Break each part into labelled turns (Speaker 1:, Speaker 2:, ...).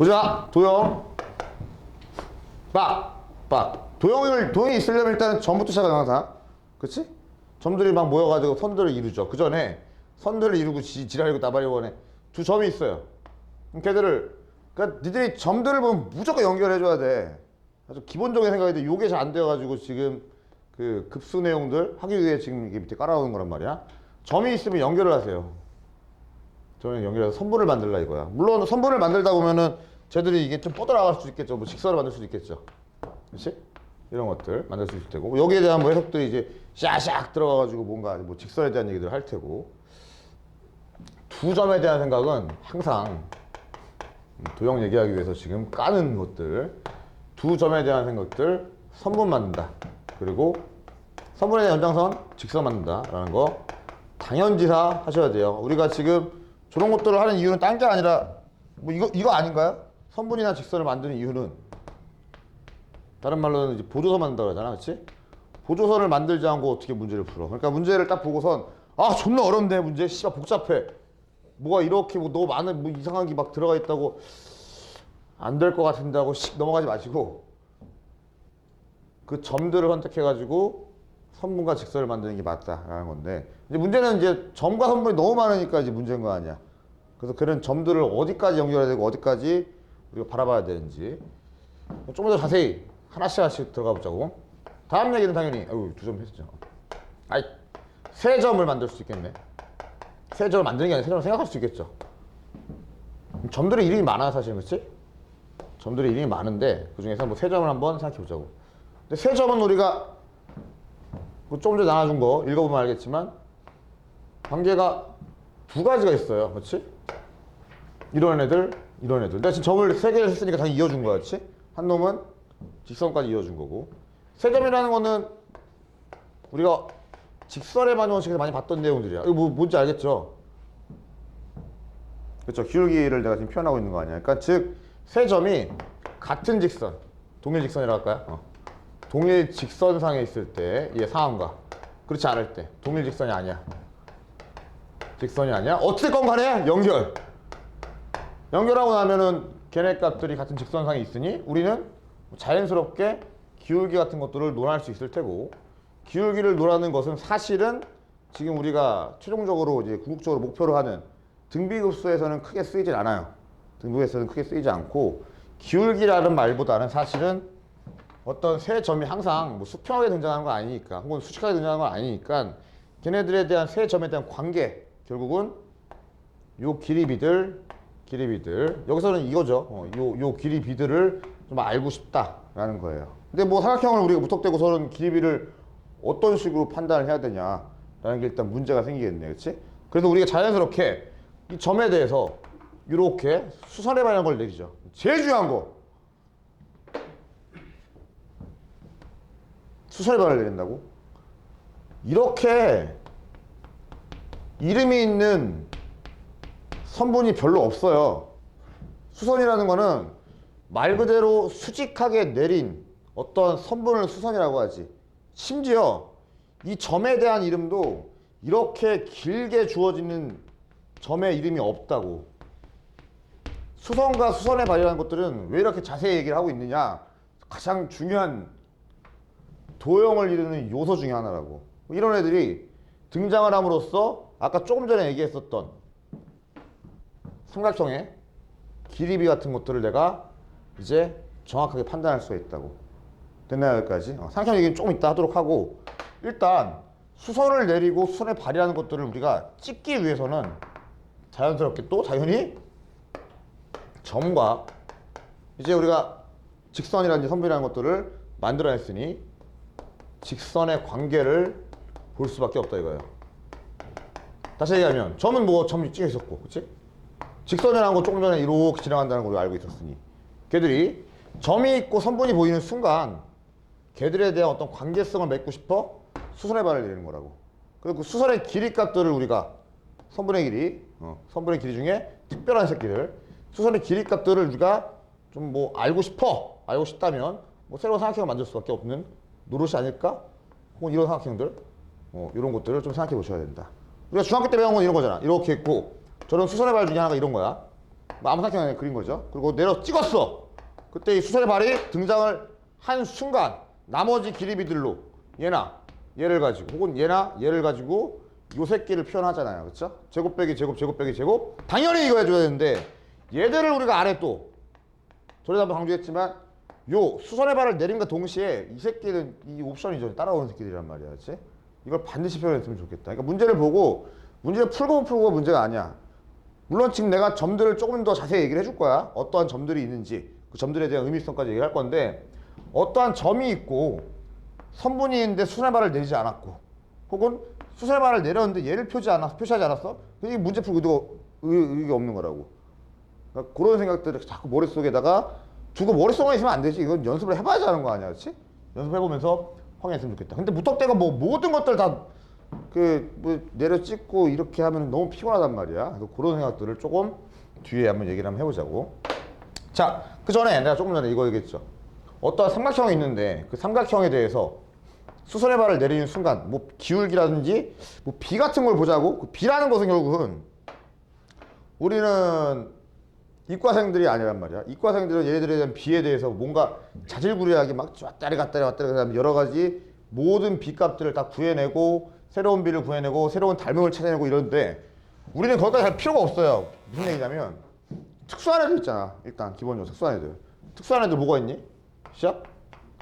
Speaker 1: 보자. 도형. 빡. 도형이 있으려면 일단은 점부터 시작하는 항상. 그치? 점들이 막 모여가지고 선들을 이루죠. 그 전에 선들을 이루고 지랄이고 나발이고 원해. 두 점이 있어요. 그럼 걔들을, 그러니까 니들이 점들을 보면 무조건 연결해줘야 돼. 아주 기본적인 생각인데 요게 잘 안 되어가지고 지금 그 급수 내용들 하기 위해 지금 이게 밑에 깔아놓은 거란 말이야. 점이 있으면 연결을 하세요. 점이 연결해서 선분을 만들라 이거야. 물론 선분을 만들다 보면은 쟤들이 이게 좀 뻗어나갈 수도 있겠죠. 뭐 직선을 만들 수도 있겠죠. 그렇지? 이런 것들 만들 수 있을 테고, 여기에 대한 뭐 해석들이 이제 샤샥 들어가가지고 뭔가 뭐 직선에 대한 얘기들 할 테고, 두 점에 대한 생각은 항상 도형 얘기하기 위해서 지금 까는 것들, 두 점에 대한 생각들, 선분 만든다. 그리고 선분에 대한 연장선, 직선 만든다. 라는 거 당연지사 하셔야 돼요. 우리가 지금 저런 것들을 하는 이유는 딴 게 아니라 뭐 이거 아닌가요? 선분이나 직선을 만드는 이유는 다른 말로는 이제 보조선 만든다고 하잖아. 그치? 보조선을 만들지 않고 어떻게 문제를 풀어. 그러니까 문제를 딱 보고선 아 존나 어렵네 문제. 씨발 복잡해. 뭐가 이렇게 뭐 너무 많은 뭐 이상한 게 막 들어가 있다고 안 될 것 같은데 하고 씩 넘어가지 마시고 그 점들을 선택해가지고 선분과 직선을 만드는 게 맞다라는 건데, 이제 문제는 이제 점과 선분이 너무 많으니까 이제 문제인 거 아니야. 그래서 그런 점들을 어디까지 연결해야 되고 어디까지 우리가 바라봐야 되는지 좀 더 자세히 하나씩 들어가 보자고. 다음 얘기는 당연히 두 점 했죠. 아이 세 점을 만들 수 있겠네. 세 점을 만드는 게 아니라 세 점을 생각할 수 있겠죠. 점들의 이름이 많아 사실. 그렇지? 점들의 이름이 많은데 그 중에서 뭐 세 점을 한번 생각해 보자고. 근데 세 점은 우리가 조금 전에 나눠준 거 읽어보면 알겠지만 관계가 두 가지가 있어요. 그렇지? 이런 애들, 이런 애들. 내가 지금 점을 세 개를 했으니까 당연히 이어준 거야. 그렇지? 한 놈은 직선까지 이어준 거고, 세 점이라는 거는 우리가 직선의 반원식에서 많이 봤던 내용들이야. 이거 뭐 뭔지 알겠죠? 그렇죠? 기울기를 내가 지금 표현하고 있는 거 아니야. 그러니까 즉 세 점이 같은 직선, 동일 직선이라고 할까요? 동일 직선상에 있을 때 얘 상황과 그렇지 않을 때 동일 직선이 아니야. 직선이 아니야. 어쨌건 간에 연결하고 나면은 걔네 값들이 같은 직선상에 있으니 우리는 자연스럽게 기울기 같은 것들을 논할 수 있을 테고, 기울기를 논하는 것은 사실은 지금 우리가 최종적으로 이제 궁극적으로 목표로 하는 등비급수에서는 크게 쓰이진 않아요. 등비급수에서는 크게 쓰이지 않고, 기울기라는 말보다는 사실은 어떤 세 점이 항상 뭐 수평하게 등장하는 건 아니니까, 혹은 수직하게 등장하는 건 아니니까 걔네들에 대한 세 점에 대한 관계, 결국은 요 길이비들 여기서는 이거죠. 요 길이비들을 좀 알고 싶다라는 거예요. 근데 뭐 삼각형을 우리가 무턱대고서는 길이비를 어떤 식으로 판단을 해야 되냐라는 게 일단 문제가 생기겠네. 그렇지? 그래서 우리가 자연스럽게 이 점에 대해서 이렇게 수선에 관한 걸 내리죠. 제일 중요한 거 수선에 관을 내린다고? 이렇게 이름이 있는 선분이 별로 없어요. 수선이라는 거는 말 그대로 수직하게 내린 어떤 선분을 수선이라고 하지. 심지어 이 점에 대한 이름도 이렇게 길게 주어지는 점의 이름이 없다고. 수선과 수선의 발이라는 것들은 왜 이렇게 자세히 얘기를 하고 있느냐, 가장 중요한 도형을 이루는 요소 중에 하나라고. 이런 애들이 등장을 함으로써 아까 조금 전에 얘기했었던 삼각형의 길이비 같은 것들을 내가 이제 정확하게 판단할 수가 있다고. 됐나요 여기까지? 삼각형 얘기는 조금 이따 하도록 하고, 일단 수선을 내리고 수선의 발이라는 것들을 우리가 찍기 위해서는 자연스럽게 또 당연히 점과 이제 우리가 직선이라든지 선분이라는 것들을 만들어냈으니 직선의 관계를 볼 수밖에 없다 이거예요. 다시 얘기하면 점은 뭐 점이 찍혀 있었고, 그치? 직선이라는 거 조금 전에 이렇게 지나간다는 걸 알고 있었으니 걔들이 점이 있고 선분이 보이는 순간 걔들에 대한 어떤 관계성을 맺고 싶어 수선의 발을 내리는 거라고. 그리고 그 수선의 길이 값들을 우리가 선분의 길이 중에 특별한 새끼들, 수선의 길이 값들을 우리가 좀 뭐 알고 싶다면 뭐 새로운 삼각형을 만들 수밖에 없는 노릇이 아닐까? 혹은 이런 삼각형들, 이런 것들을 좀 생각해 보셔야 된다. 우리가 중학교 때 배운 건 이런 거잖아. 이렇게 있고 저런 수선의 발 중에 하나가 이런 거야. 뭐 아무 상태나 그린 거죠. 그리고 내려 찍었어. 그때 이 수선의 발이 등장을 한 순간 나머지 기리비들로 얘나 얘를 가지고 혹은 얘나 얘를 가지고 요 새끼를 표현하잖아요. 그렇죠? 제곱 빼기 제곱 제곱 빼기 제곱. 당연히 이거 해줘야 되는데 얘들을 우리가 안 해 또. 전에도 한번 강조했지만 요 수선의 발을 내림과 동시에 이 새끼는 이 옵션이죠. 따라오는 새끼들이란 말이야. 그렇지? 이걸 반드시 표현했으면 좋겠다. 그러니까 문제를 보고 문제를 풀고가 문제가 아니야. 물론 지금 내가 점들을 조금 더 자세히 얘기를 해줄 거야. 어떠한 점들이 있는지 그 점들에 대한 의미성까지 얘기를 할 건데 어떠한 점이 있고 선분이 있는데 수선의 발을 내리지 않았고 혹은 수선의 발을 내렸는데 얘를 표시하지 않았어? 이게 문제 풀 의의가 없는 거라고. 그러니까 그런 생각들을 자꾸 머릿속에다가 두고 머릿속에 있으면 안 되지. 이건 연습을 해봐야지 하는 거 아니야, 그렇지? 연습해보면서 확인했으면 좋겠다. 근데 무턱대고 뭐 모든 것들 다 뭐 내려 찍고 이렇게 하면 너무 피곤하단 말이야. 그래서 그런 생각들을 조금 뒤에 한번 얘기를 한번 해보자고. 자, 그 전에 내가 조금 전에 이거 얘기했죠. 어떠한 삼각형이 있는데 그 삼각형에 대해서 수선의 발을 내리는 순간 뭐 기울기라든지 뭐 비 같은 걸 보자고. 그 비라는 것은 결국은 우리는 이과생들이 아니란 말이야. 이과생들은 얘네들에 대한 비에 대해서 뭔가 자질구레하게 막 왔다리 갔다리 왔다리 갔다리 여러 가지 모든 비 값들을 다 구해내고 새로운 비를 구해내고 새로운 닮음을 찾아내고 이러는데 우리는 거기까지 갈 필요가 없어요. 무슨 얘기냐면 특수한 애들 있잖아. 일단 기본적으로 특수한 애들. 특수한 애들 뭐가 있니? 시작.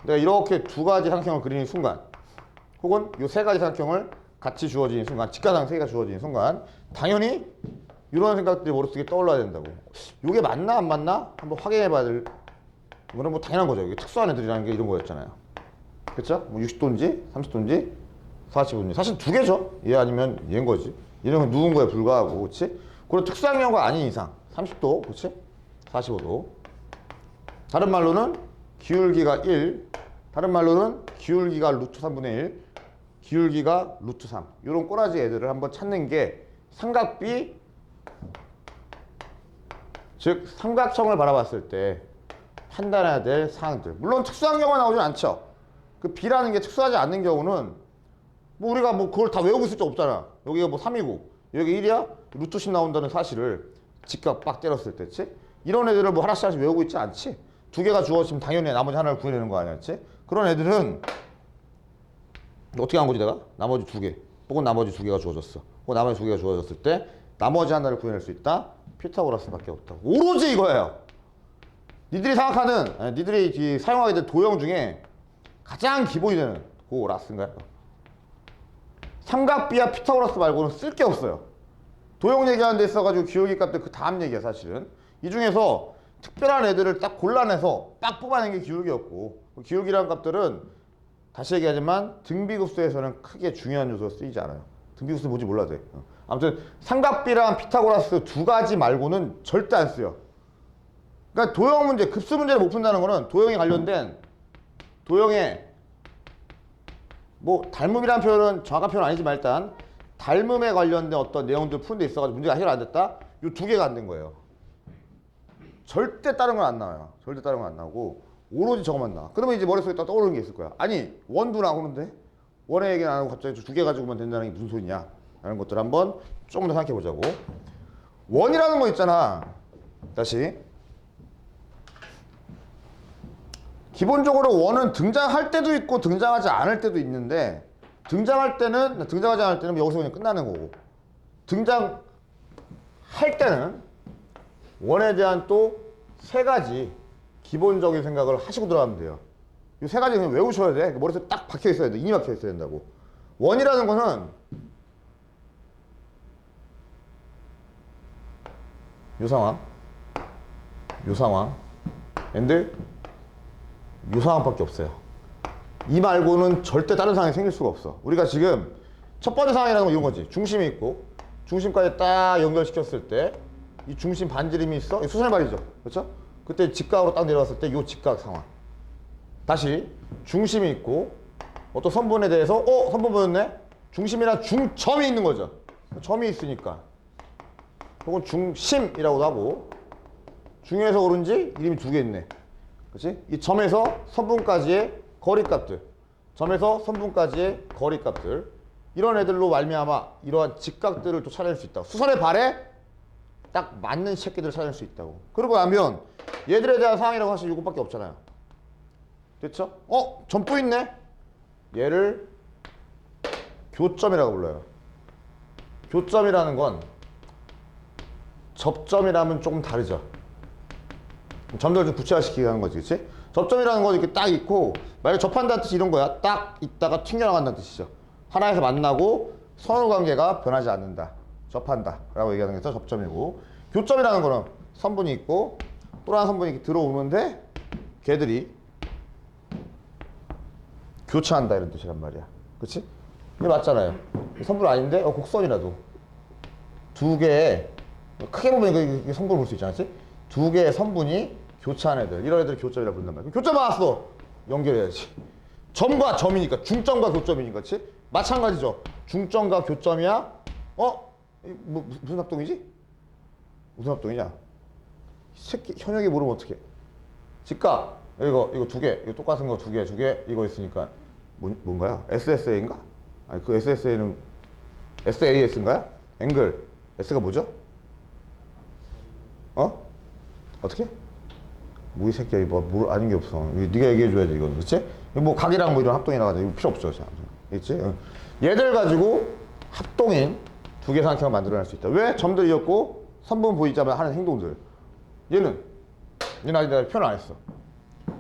Speaker 1: 내가 이렇게 두 가지 삼각형을 그리는 순간 혹은 요 세 가지 삼각형을 같이 주어지는 순간 직각상 세 개가 주어지는 순간 당연히 이런 생각들이 머릿속에 떠올라야 된다고. 이게 맞나 안 맞나 한번 확인해 봐야 될 이거는 뭐 당연한 거죠. 이게 특수한 애들이라는 게 이런 거였잖아요. 그렇죠? 뭐 60도인지 30도인지 45도인지 사실 두 개죠. 얘 아니면 얘인 거지. 얘는 누군 거에 불과하고 그렇지? 그리고 특수한 경우가 아닌 이상 30도 그렇지? 45도 다른 말로는 기울기가 1 다른 말로는 기울기가 루트 3분의 1 기울기가 루트 3 이런 꼬라지 애들을 한번 찾는 게 삼각비 즉 삼각형을 바라봤을 때 판단해야 될 사항들. 물론 특수한 경우가 나오진 않죠. 그 B라는 게 특수하지 않는 경우는 뭐 우리가 뭐 그걸 다 외우고 있을 줄 없잖아. 여기가 뭐 3이고 여기 1이야? 루트 10 나온다는 사실을 직각 빡 때렸을 때, 그치? 이런 애들을 뭐 하나씩 하나씩 외우고 있지 않지? 두 개가 주어지면 당연히 나머지 하나를 구해내는 거 아니야, 그치? 그런 애들은 어떻게 한 거지 내가? 나머지 두 개 혹은 나머지 두 개가 주어졌어. 혹은 나머지 두 개가 주어졌을 때 나머지 하나를 구해낼 수 있다? 피타고라스밖에 없다. 오로지 이거예요. 니들이 생각하는, 니들이 사용하게 될 도형 중에 가장 기본이 되는 그거 라스인가요? 삼각비와 피타고라스 말고는 쓸 게 없어요. 도형 얘기하는 데 있어가지고 기울기 값들 그 다음 얘기야 사실은. 이 중에서 특별한 애들을 딱 골라내서 딱 뽑아낸 게 기울기였고 기울기라는 값들은 다시 얘기하지만 등비급수에서는 크게 중요한 요소로 쓰이지 않아요. 등비급수 뭔지 몰라도 돼. 아무튼 삼각비랑 피타고라스 두 가지 말고는 절대 안 쓰여. 그러니까 도형 문제, 급수 문제를 못 푼다는 거는 도형에 관련된 도형에 뭐 닮음이라는 표현은 정확한 표현은 아니지만 일단 닮음에 관련된 어떤 내용들 푸는 데 있어가지고 문제가 해결 안 됐다? 이 두 개가 안 된 거예요. 절대 다른 건 안 나와요. 절대 다른 건 안 나오고 오로지 저것만 나와. 그러면 이제 머릿속에 딱 떠오르는 게 있을 거야. 아니 원도 나오는데 원의 얘기는 안 하고 갑자기 두 개 가지고만 된다는 게 무슨 소리냐 라는 것들 한번 조금 더 생각해 보자고. 원이라는 거 있잖아. 다시 기본적으로 원은 등장할 때도 있고 등장하지 않을 때도 있는데 등장하지 않을 때는 여기서 그냥 끝나는 거고 등장할 때는 원에 대한 또 세 가지 기본적인 생각을 하시고 들어가면 돼요. 이 세 가지 그냥 외우셔야 돼. 머릿속에 딱 박혀 있어야 돼. 인이 박혀 있어야 된다고. 원이라는 것은 요 상황 앤드 요 상황밖에 없어요. 이 말고는 절대 다른 상황이 생길 수가 없어. 우리가 지금 첫 번째 상황이라는 건 이런 거지. 중심이 있고 중심까지 딱 연결시켰을 때 이 중심 반지름이 있어. 수선의 발이죠. 그렇죠? 그때 직각으로 딱 내려왔을 때 이 직각 상황. 다시 중심이 있고 어떤 선분에 대해서 선분 보였네? 중심이나 중점이 있는 거죠. 점이 있으니까. 혹은 중심이라고도 하고 중에서 오른지 이름이 두 개 있네. 그렇지? 이 점에서 선분까지의 거리값들, 점에서 선분까지의 거리값들 이런 애들로 말미암아 이러한 직각들을 또 찾아낼 수 있다. 수선의 발에 딱 맞는 새끼들을 찾을 수 있다고. 그러고 나면 얘들에 대한 상황이라고 사실 이것밖에 없잖아요. 됐죠? 점 또 있네? 얘를 교점이라고 불러요. 교점이라는 건 접점이라면 조금 다르죠. 점들을 좀 구체화시키게 하는 거지, 그치? 접점이라는 건 이렇게 딱 있고, 만약에 접한다는 뜻이 이런 거야. 딱 있다가 튕겨나간다는 뜻이죠. 하나에서 만나고 선후 관계가 변하지 않는다. 접한다. 라고 얘기하는 게 접점이고, 교점이라는 거는 선분이 있고, 또 다른 선분이 이렇게 들어오는데, 걔들이 교차한다. 이런 뜻이란 말이야. 그치? 이게 맞잖아요. 선분 아닌데, 곡선이라도. 두 개의, 크게 보면 이게 선분을 볼 수 있잖아. 그치? 두 개의 선분이 교차한 애들, 이런 애들을 교점이라고 부른단 말이야. 교점 나왔어. 연결해야지. 점과 점이니까, 중점과 교점이니까, 그치? 마찬가지죠. 중점과 교점이야. 무슨 합동이지? 무슨 합동이냐? 이 새끼 현역이 모르면 어떡해? 직각. 이거 두 개, 이거 똑같은 거 두 개, 이거 있으니까 뭔가요? SSA인가? 아니 그 SSA는 SAS인가요? 앵글. S가 뭐죠? 어떻게? 뭐 이 새끼야 뭐 아닌 게 없어. 네가 얘기해줘야지 이건, 그렇지? 뭐 각이랑 뭐 이런 합동이나 이거 필요 없죠, 그렇지? 얘들 가지고 합동인 두 개 상태가 만들어낼 수 있다. 왜? 점들이었고 선분 보이자마자 하는 행동들. 얘는 아직 내가 표현 안 했어.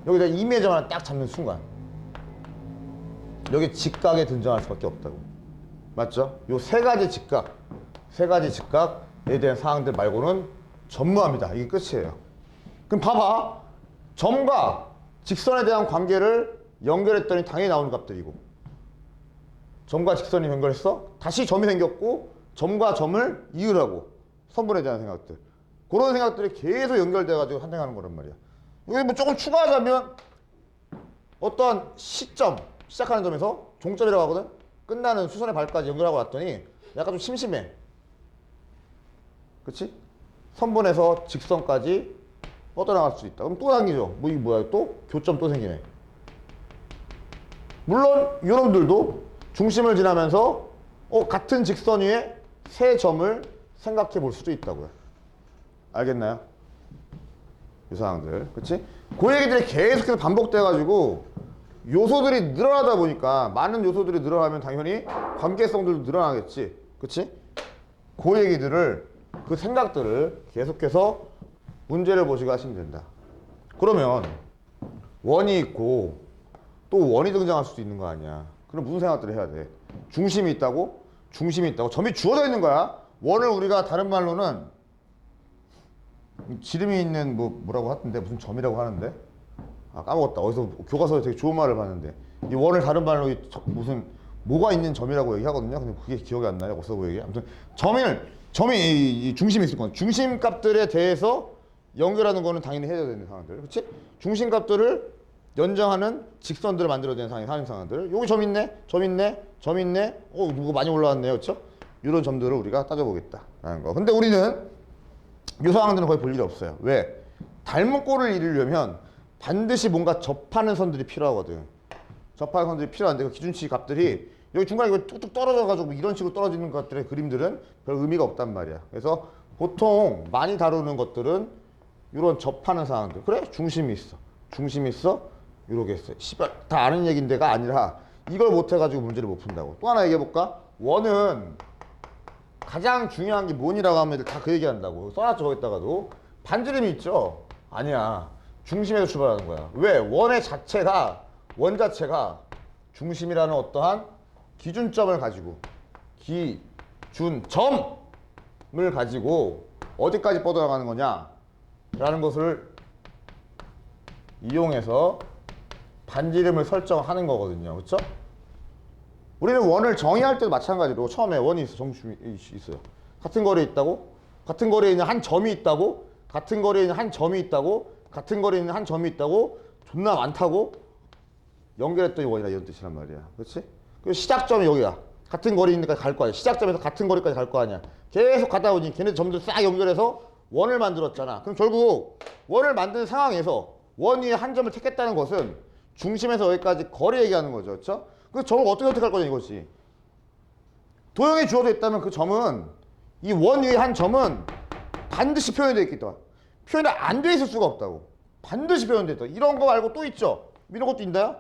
Speaker 1: 여기 내가 이미지만 하나 딱 잡는 순간 여기 직각에 등장할 수밖에 없다고. 맞죠? 요 세 가지 직각에 대한 사항들 말고는 전무합니다. 이게 끝이에요. 그럼 봐봐. 점과 직선에 대한 관계를 연결했더니 당연히 나오는 값들이고, 점과 직선이 연결했어? 다시 점이 생겼고, 점과 점을 이으라고. 선분에 대한 생각들. 그런 생각들이 계속 연결돼가지고 환생하는 거란 말이야. 여기 뭐 조금 추가하자면, 어떠한 시점, 시작하는 점에서 종점이라고 하거든? 끝나는 수선의 발까지 연결하고 왔더니 약간 좀 심심해. 그치? 선분에서 직선까지 뻗어나갈 수 있다. 그럼 또 당기죠. 뭐 이게 뭐야? 또 교점 또 생기네. 물론 이놈들도 중심을 지나면서 같은 직선 위에 세 점을 생각해 볼 수도 있다고요. 알겠나요? 이 사항들. 그치? 그 얘기들이 계속해서 반복돼가지고 요소들이 늘어나다 보니까, 많은 요소들이 늘어나면 당연히 관계성들도 늘어나겠지. 그치? 그 얘기들을, 그 생각들을 계속해서 문제를 보시고 하시면 된다. 그러면 원이 있고 또 원이 등장할 수도 있는 거 아니야. 그럼 무슨 생각들을 해야 돼? 중심이 있다고? 점이 주어져 있는 거야. 원을 우리가 다른 말로는 지름이 있는 뭐라고 하던데, 무슨 점이라고 하는데, 까먹었다. 어디서 교과서에 되게 좋은 말을 봤는데, 이 원을 다른 말로 무슨 뭐가 있는 점이라고 얘기하거든요. 근데 그게 기억이 안 나요. 어디서 그 얘기? 아무튼 점이 중심이 있을 거야. 중심 값들에 대해서 연결하는 거는 당연히 해야 되는 상황들, 그렇지? 중심 값들을 연정하는 직선들을 만들어야 되는 상황들. 여기 점 있네. 누구 많이 올라왔네요, 그렇죠? 이런 점들을 우리가 따져보겠다라는 거. 근데 우리는 이 상황들은 거의 볼 일이 없어요. 왜? 닮은 꼴을 이루려면 반드시 뭔가 접하는 선들이 필요하거든. 접하는 선들이 필요한데 그 기준치 값들이 여기 중간에 이거 뚝뚝 떨어져가지고 이런 식으로 떨어지는 것들의 그림들은 별 의미가 없단 말이야. 그래서 보통 많이 다루는 것들은 이런 접하는 상황들. 그래? 중심이 있어. 이러게 했어요. 씨발 다 아는 얘기인데가 아니라 이걸 못해가지고 문제를 못 푼다고. 또 하나 얘기해볼까? 원은 가장 중요한 게 뭐니라고 하면 다 그 얘기한다고. 써놨죠, 거기다가도. 반지름이 있죠? 아니야. 중심에서 출발하는 거야. 왜? 원 자체가 중심이라는 어떠한 기준점을 가지고, 기준점을 가지고 어디까지 뻗어나가는 거냐 라는 것을 이용해서 반지름을 설정하는 거거든요. 그렇죠? 우리는 원을 정의할 때도 마찬가지로 처음에 원이 있어, 정심이 있어요. 같은 거리에 있다고? 같은 거리에 있는 한 점이 있다고? 같은 거리에 있는 한 점이 있다고? 같은 거리에 있는 한 점이 있다고? 존나 많다고? 연결했더니 원이라 이런 뜻이란 말이야. 그렇지? 그 시작점이 여기야. 같은 거리에 있는 데까지 갈 거 아니야. 시작점에서 같은 거리까지 갈 거 아니야. 계속 가다 보니 걔네 점들 싹 연결해서 원을 만들었잖아. 그럼 결국 원을 만드는 상황에서 원 위에 한 점을 택했다는 것은 중심에서 여기까지 거리 얘기하는 거죠. 그렇죠? 그 점을 어떻게 선택할 거냐 이거지. 도형이 주어져 있다면 그 점은, 이 원 위에 한 점은 반드시 표현되어 있겠다. 표현이 안 돼 있을 수가 없다고. 반드시 표현돼 있다. 이런 거 말고 또 있죠. 이런 것도 있나요?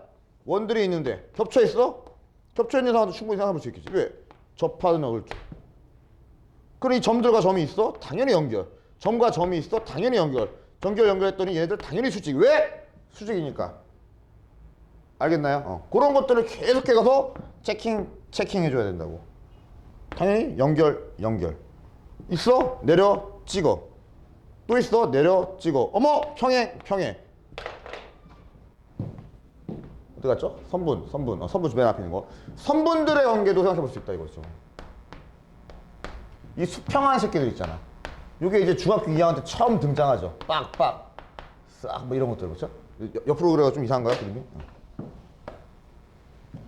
Speaker 1: 원들이 있는데 겹쳐 있어? 겹쳐 있는 상황도 충분히 생각해볼 수 있겠지. 왜? 접하는 어글줄. 그럼 이 점들과 점이 있어? 당연히 연결. 점과 점이 있어? 당연히 연결. 연결했더니 얘네들 당연히 수직. 왜? 수직이니까. 알겠나요? 그런 것들을 계속해 가서 체킹해줘야 된다고. 당연히 연결. 있어? 내려 찍어. 또 있어? 내려 찍어. 어머! 평행. 어디 갔죠? 선분. 선분 맨 앞에 있는 거. 선분들의 관계도 생각해 볼 수 있다 이거죠. 이 수평한 새끼들 있잖아. 이게 이제 중학교 2학년 때 처음 등장하죠. 빡빡. 싹 뭐 이런 것들 그렇죠? 옆으로 그래가 좀 이상한가요? 그림이?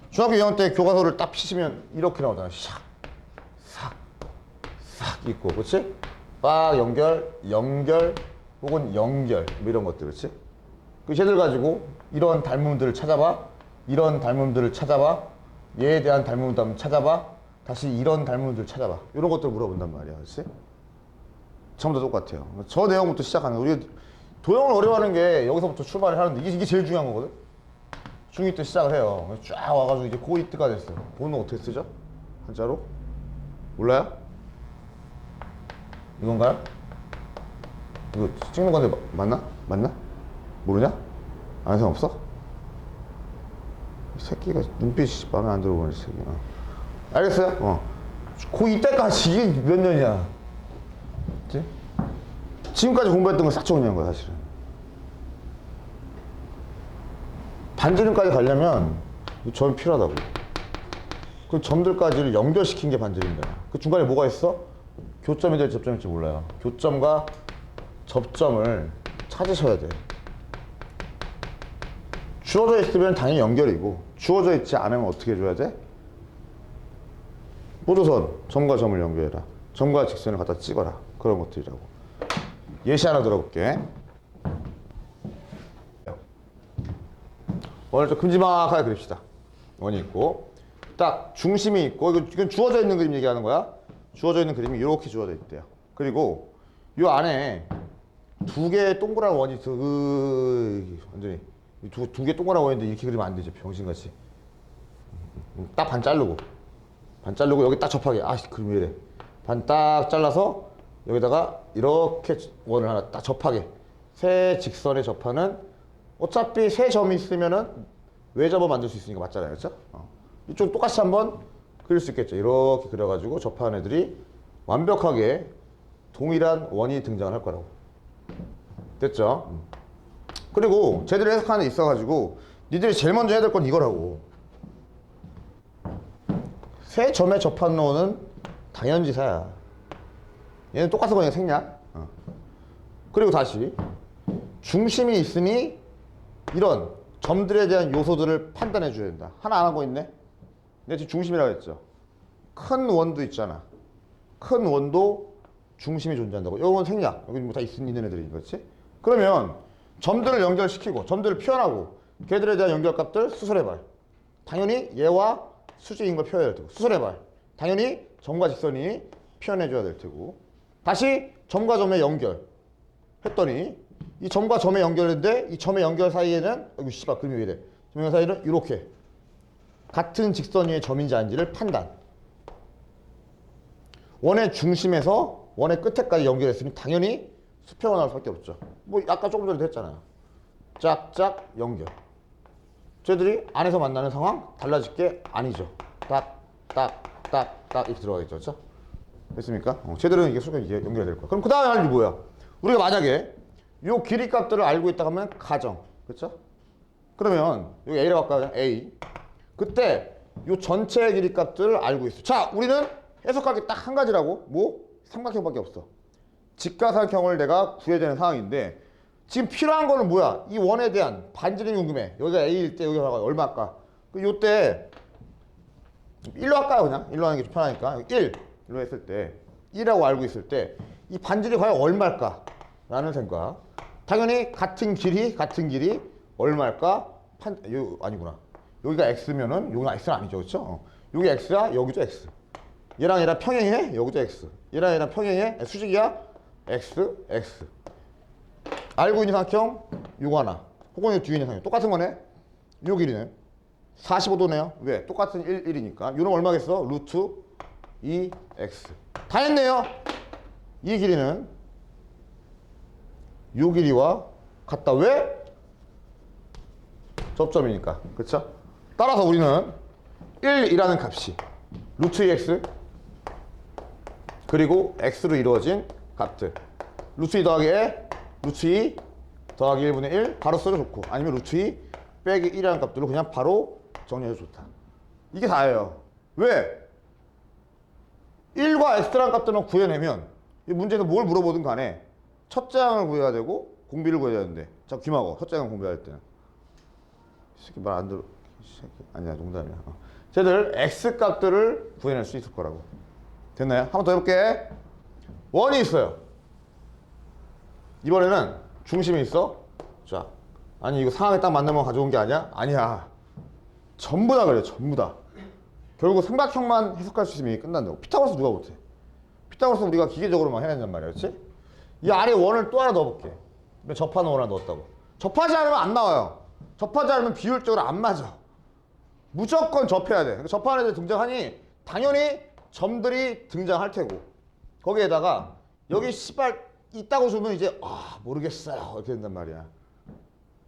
Speaker 1: 중학교 2학년 때 교과서를 딱 피시면 이렇게 나오잖아요. 샥. 싹 있고, 그렇지? 빡 연결 혹은 연결 뭐 이런 것들, 그렇지? 그 쟤들 가지고 이런 닮음들을 찾아봐, 얘에 대한 닮음도 한번 찾아봐, 다시 이런 닮음들을 찾아봐. 이런 것들을 물어본단 말이야, 그렇지? 전부 다 똑같아요. 저 내용부터 시작하는 거야. 우리가 도형을 어려워하는 게 여기서부터 출발을 하는데 이게 제일 중요한 거거든. 중2 때 시작을 해요. 쫙 와가지고 이제 고2 때가 됐어요. 고2는 어떻게 쓰죠? 한자로? 몰라요? 이건가요? 이거 찍는 건데 맞나? 모르냐? 아는 사람 없어? 이 새끼가 눈빛이 마음에 안 들어보네, 새끼. 알겠어요? 고2 때까지 이게 몇 년이야? 그치? 지금까지 공부했던 걸 싹 정리한 거야, 사실은. 반지름까지 가려면 점이 필요하다고. 그 점들까지를 연결시킨 게 반지름이잖아. 그 중간에 뭐가 있어? 교점이 될지 접점일지 몰라요. 교점과 접점을 찾으셔야 돼. 주어져 있으면 당연히 연결이고, 주어져 있지 않으면 어떻게 해줘야 돼? 보조선, 점과 점을 연결해라. 점과 직선을 갖다 찍어라. 그런 것들이라고. 예시 하나 들어볼게. 원을 좀 큼지막하게 그립시다. 원이 있고, 딱 중심이 있고, 이건 주어져 있는 그림 얘기하는 거야. 주어져 있는 그림이 이렇게 주어져 있대요. 그리고 이 안에 두 개의 동그란 원이 완전히 두 개 동그란 원인데 이렇게 그리면 안 되죠. 병신같이. 딱 반 자르고 여기 딱 접하게. 그림 왜 이래. 반 딱 잘라서 여기다가 이렇게 원을 하나 딱 접하게. 세 직선에 접하는, 어차피 세 점이 있으면은 외접어 만들 수 있으니까 맞잖아요. 그렇죠? 이쪽 똑같이 한번 그릴 수 있겠죠. 이렇게 그려가지고 접하는 애들이 완벽하게 동일한 원이 등장을 할 거라고. 됐죠? 그리고 쟤들이 해석하는 애 있어가지고 니들이 제일 먼저 해야 될 건 이거라고. 세 점에 접하는 원은 당연지사야. 얘는 똑같은 거니까 생략. 그리고 다시 중심이 있으니 이런 점들에 대한 요소들을 판단해 줘야 된다. 하나 안 하고 있네. 내가 지금 중심이라고 했죠. 큰 원도 있잖아. 큰 원도 중심이 존재한다고. 이건 생략. 여기 뭐 다 있는 애들이 그렇지? 그러면 점들을 연결시키고 점들을 표현하고 걔들에 대한 연결값들 수설해봐. 당연히 얘와 수직인 걸 표현해야 될 테고, 수설해봐. 당연히 점과 직선이 표현해줘야 될 테고, 다시 점과 점의 연결 했더니 이 점과 점의 연결인데 이 점의 연결 사이에는 여기 씨발 그림이 왜 이래? 점 연결 사이는 이렇게 같은 직선 위의 점인지 아닌지를 판단. 원의 중심에서 원의 끝에까지 연결했으면 당연히 수평으로 나올 수밖에 없죠. 뭐 아까 조금 전에도 했잖아요. 짝짝 연결. 쟤들이 안에서 만나는 상황 달라질 게 아니죠. 딱 이렇게 들어가겠죠. 그렇죠? 됐습니까? 쟤들은 이게 수평이 연결이 될 거야. 그럼 그 다음에 할 일이 뭐야? 우리가 만약에 요 길이 값들을 알고 있다 하면 가정. 그렇죠? 그러면 여기 A라고 할까요? A. 그때 요 전체의 길이 값들을 알고 있어. 자, 우리는 해석할 게 딱 한 가지라고. 뭐? 삼각형밖에 없어. 직가삼각형을 내가 구해야 되는 상황인데 지금 필요한 거는 뭐야? 이 원에 대한 반지름이 궁금해. 여기가 A일 때 여기가 얼마일까? 요때 1로 할까요? 그냥 1로 하는 게 좀 편하니까 1로 했을 때 1이라고 알고 있을 때 이 반지름이 과연 얼마일까? 라는 생각. 당연히 같은 길이 얼마일까? 아니구나. 여기가 X면은 여기가 X는 아니죠. 그렇죠? 여기 X야, 여기도 X. 얘랑 평행해? 여기도 X. 얘랑 평행해? 수직이야? x, x. 알고 있는 삼각형 요거 하나. 혹은 요 뒤에 있는 삼각형. 똑같은 거네. 요 길이는 45도네요. 왜? 똑같은 1이니까. 요는 얼마겠어? 루트 2x. 다 했네요. 이 길이는 요 길이와 같다. 왜? 접점이니까. 그쵸? 따라서 우리는 1이라는 값이 루트 2x 그리고 x로 이루어진 값들. 루트 2 더하기 에 루트 2 더하기 1분의 1 바로 써도 좋고, 아니면 루트 2 빼기 1이라는 값들로 그냥 바로 정리해도 좋다. 이게 다예요. 왜? 1과 x라는 값들만 구해내면 이 문제는 뭘 물어보든 간에 첫째 항을 구해야 되고 공비를 구해야 되는데, 자 귀 막어. 첫째 항 공부할 때는 이 새끼 말 안 들어. 아니야, 농담이야. 쟤들 x 값들을 구해낼 수 있을 거라고. 됐나요? 한 번 더 해볼게. 원이 있어요. 이번에는 중심이 있어. 자, 아니 이거 상황에 딱 맞는 거 가져온 게 아니야? 아니야. 전부 다 그래. 전부 다. 결국 삼각형만 해석할 수 있으면 이게 끝난다고. 피타고라스 누가 못해? 피타고라스 우리가 기계적으로만 해야 된단 말이야. 그렇지? 이 아래 원을 또 하나 넣어볼게. 접하는 원 하나 넣었다고. 접하지 않으면 안 나와요. 접하지 않으면 비율적으로 안 맞아. 무조건 접해야 돼. 그러니까 접하는 애들 등장하니 당연히 점들이 등장할 테고, 거기에다가 여기 씨발 있다고 주면 이제 모르겠어요 이렇게 된단 말이야.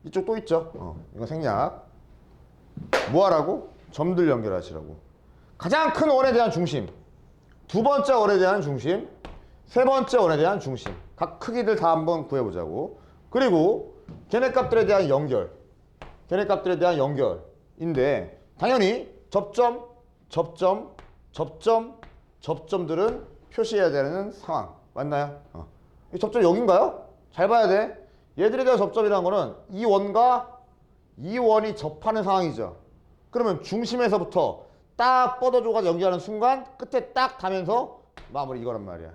Speaker 1: 이쪽 또 있죠. 이건 생략. 뭐 하라고? 점들 연결하시라고. 가장 큰 원에 대한 중심, 두 번째 원에 대한 중심, 세 번째 원에 대한 중심, 각 크기들 다 한번 구해보자고. 그리고 걔네 값들에 대한 연결, 걔네 값들에 대한 연결인데 당연히 접점, 접점, 접점, 접점들은 표시해야 되는 상황. 맞나요? 이 접점 여긴가요? 잘 봐야 돼. 얘들에 대한 접점이라는 거는 이 원과 이 원이 접하는 상황이죠. 그러면 중심에서부터 딱 뻗어줘가지고 연결하는 순간 끝에 딱 닿으면서 마무리 이거란 말이야.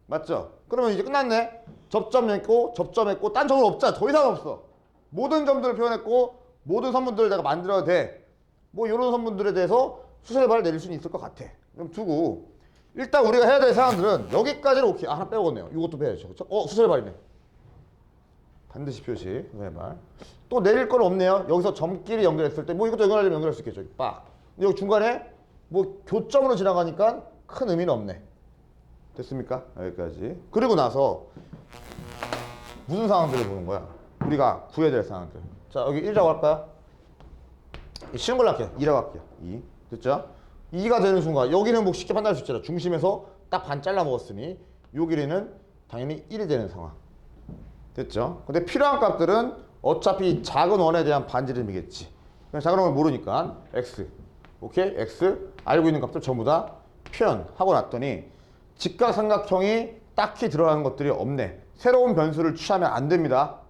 Speaker 1: 맞죠? 그러면 이제 끝났네. 접점했고 접점했고 딴 점은 없잖아. 더 이상 없어. 모든 점들을 표현했고 모든 선분들을 내가 만들어도 돼. 뭐 이런 선분들에 대해서 수선의 발을 내릴 수는 있을 것 같아. 그럼 두고 일단 우리가 해야 될 사항들은 여기까지는 오케이. 하나 빼먹었네요. 이것도 빼야죠. 그렇죠? 수선의 발이네. 반드시 표시. 수선의 발. 또 내릴 건 없네요. 여기서 점끼리 연결했을 때 뭐 이것도 연결하려면 연결할 수 있겠죠. 빡. 근데 여기 중간에 뭐 교점으로 지나가니까 큰 의미는 없네. 됐습니까? 여기까지. 그리고 나서 무슨 상황들을 보는 거야? 우리가 구해야 될 상황들. 자, 여기 1이라고 할까요? 쉬운 걸로 할게요. 2라고 할게요. 2. 됐죠? 2가 되는 순간 여기는 뭐 쉽게 판단할 수 있잖아. 중심에서 딱 반 잘라 먹었으니 요 길이는 당연히 1이 되는 상황. 됐죠? 근데 필요한 값들은 어차피 작은 원에 대한 반지름이겠지. 작은 원을 모르니까 x. 오케이? x. 알고 있는 값들 전부 다 표현하고 났더니 직각삼각형이 딱히 들어가는 것들이 없네. 새로운 변수를 취하면 안 됩니다.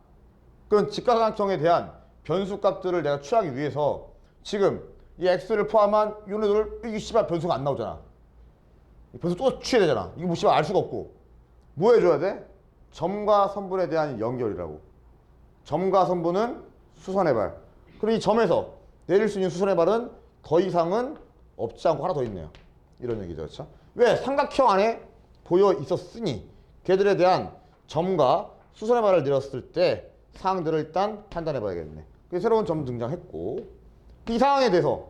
Speaker 1: 그럼 직각삼각형에 대한 변수 값들을 내가 취하기 위해서 지금 이 x를 포함한 요네들 이게 씨발 변수가 안 나오잖아. 변수 또 취해야 되잖아. 이거 뭐 씨발 알 수가 없고. 뭐 해줘야 돼? 점과 선분에 대한 연결이라고. 점과 선분은 수선의 발. 그럼 이 점에서 내릴 수 있는 수선의 발은 더 이상은 없지 않고 하나 더 있네요. 이런 얘기죠. 그렇죠? 왜? 삼각형 안에 보여 있었으니 걔들에 대한 점과 수선의 발을 내렸을 때 사항들을 일단 판단해 봐야겠네. 새로운 점 등장했고, 이 상황에 대해서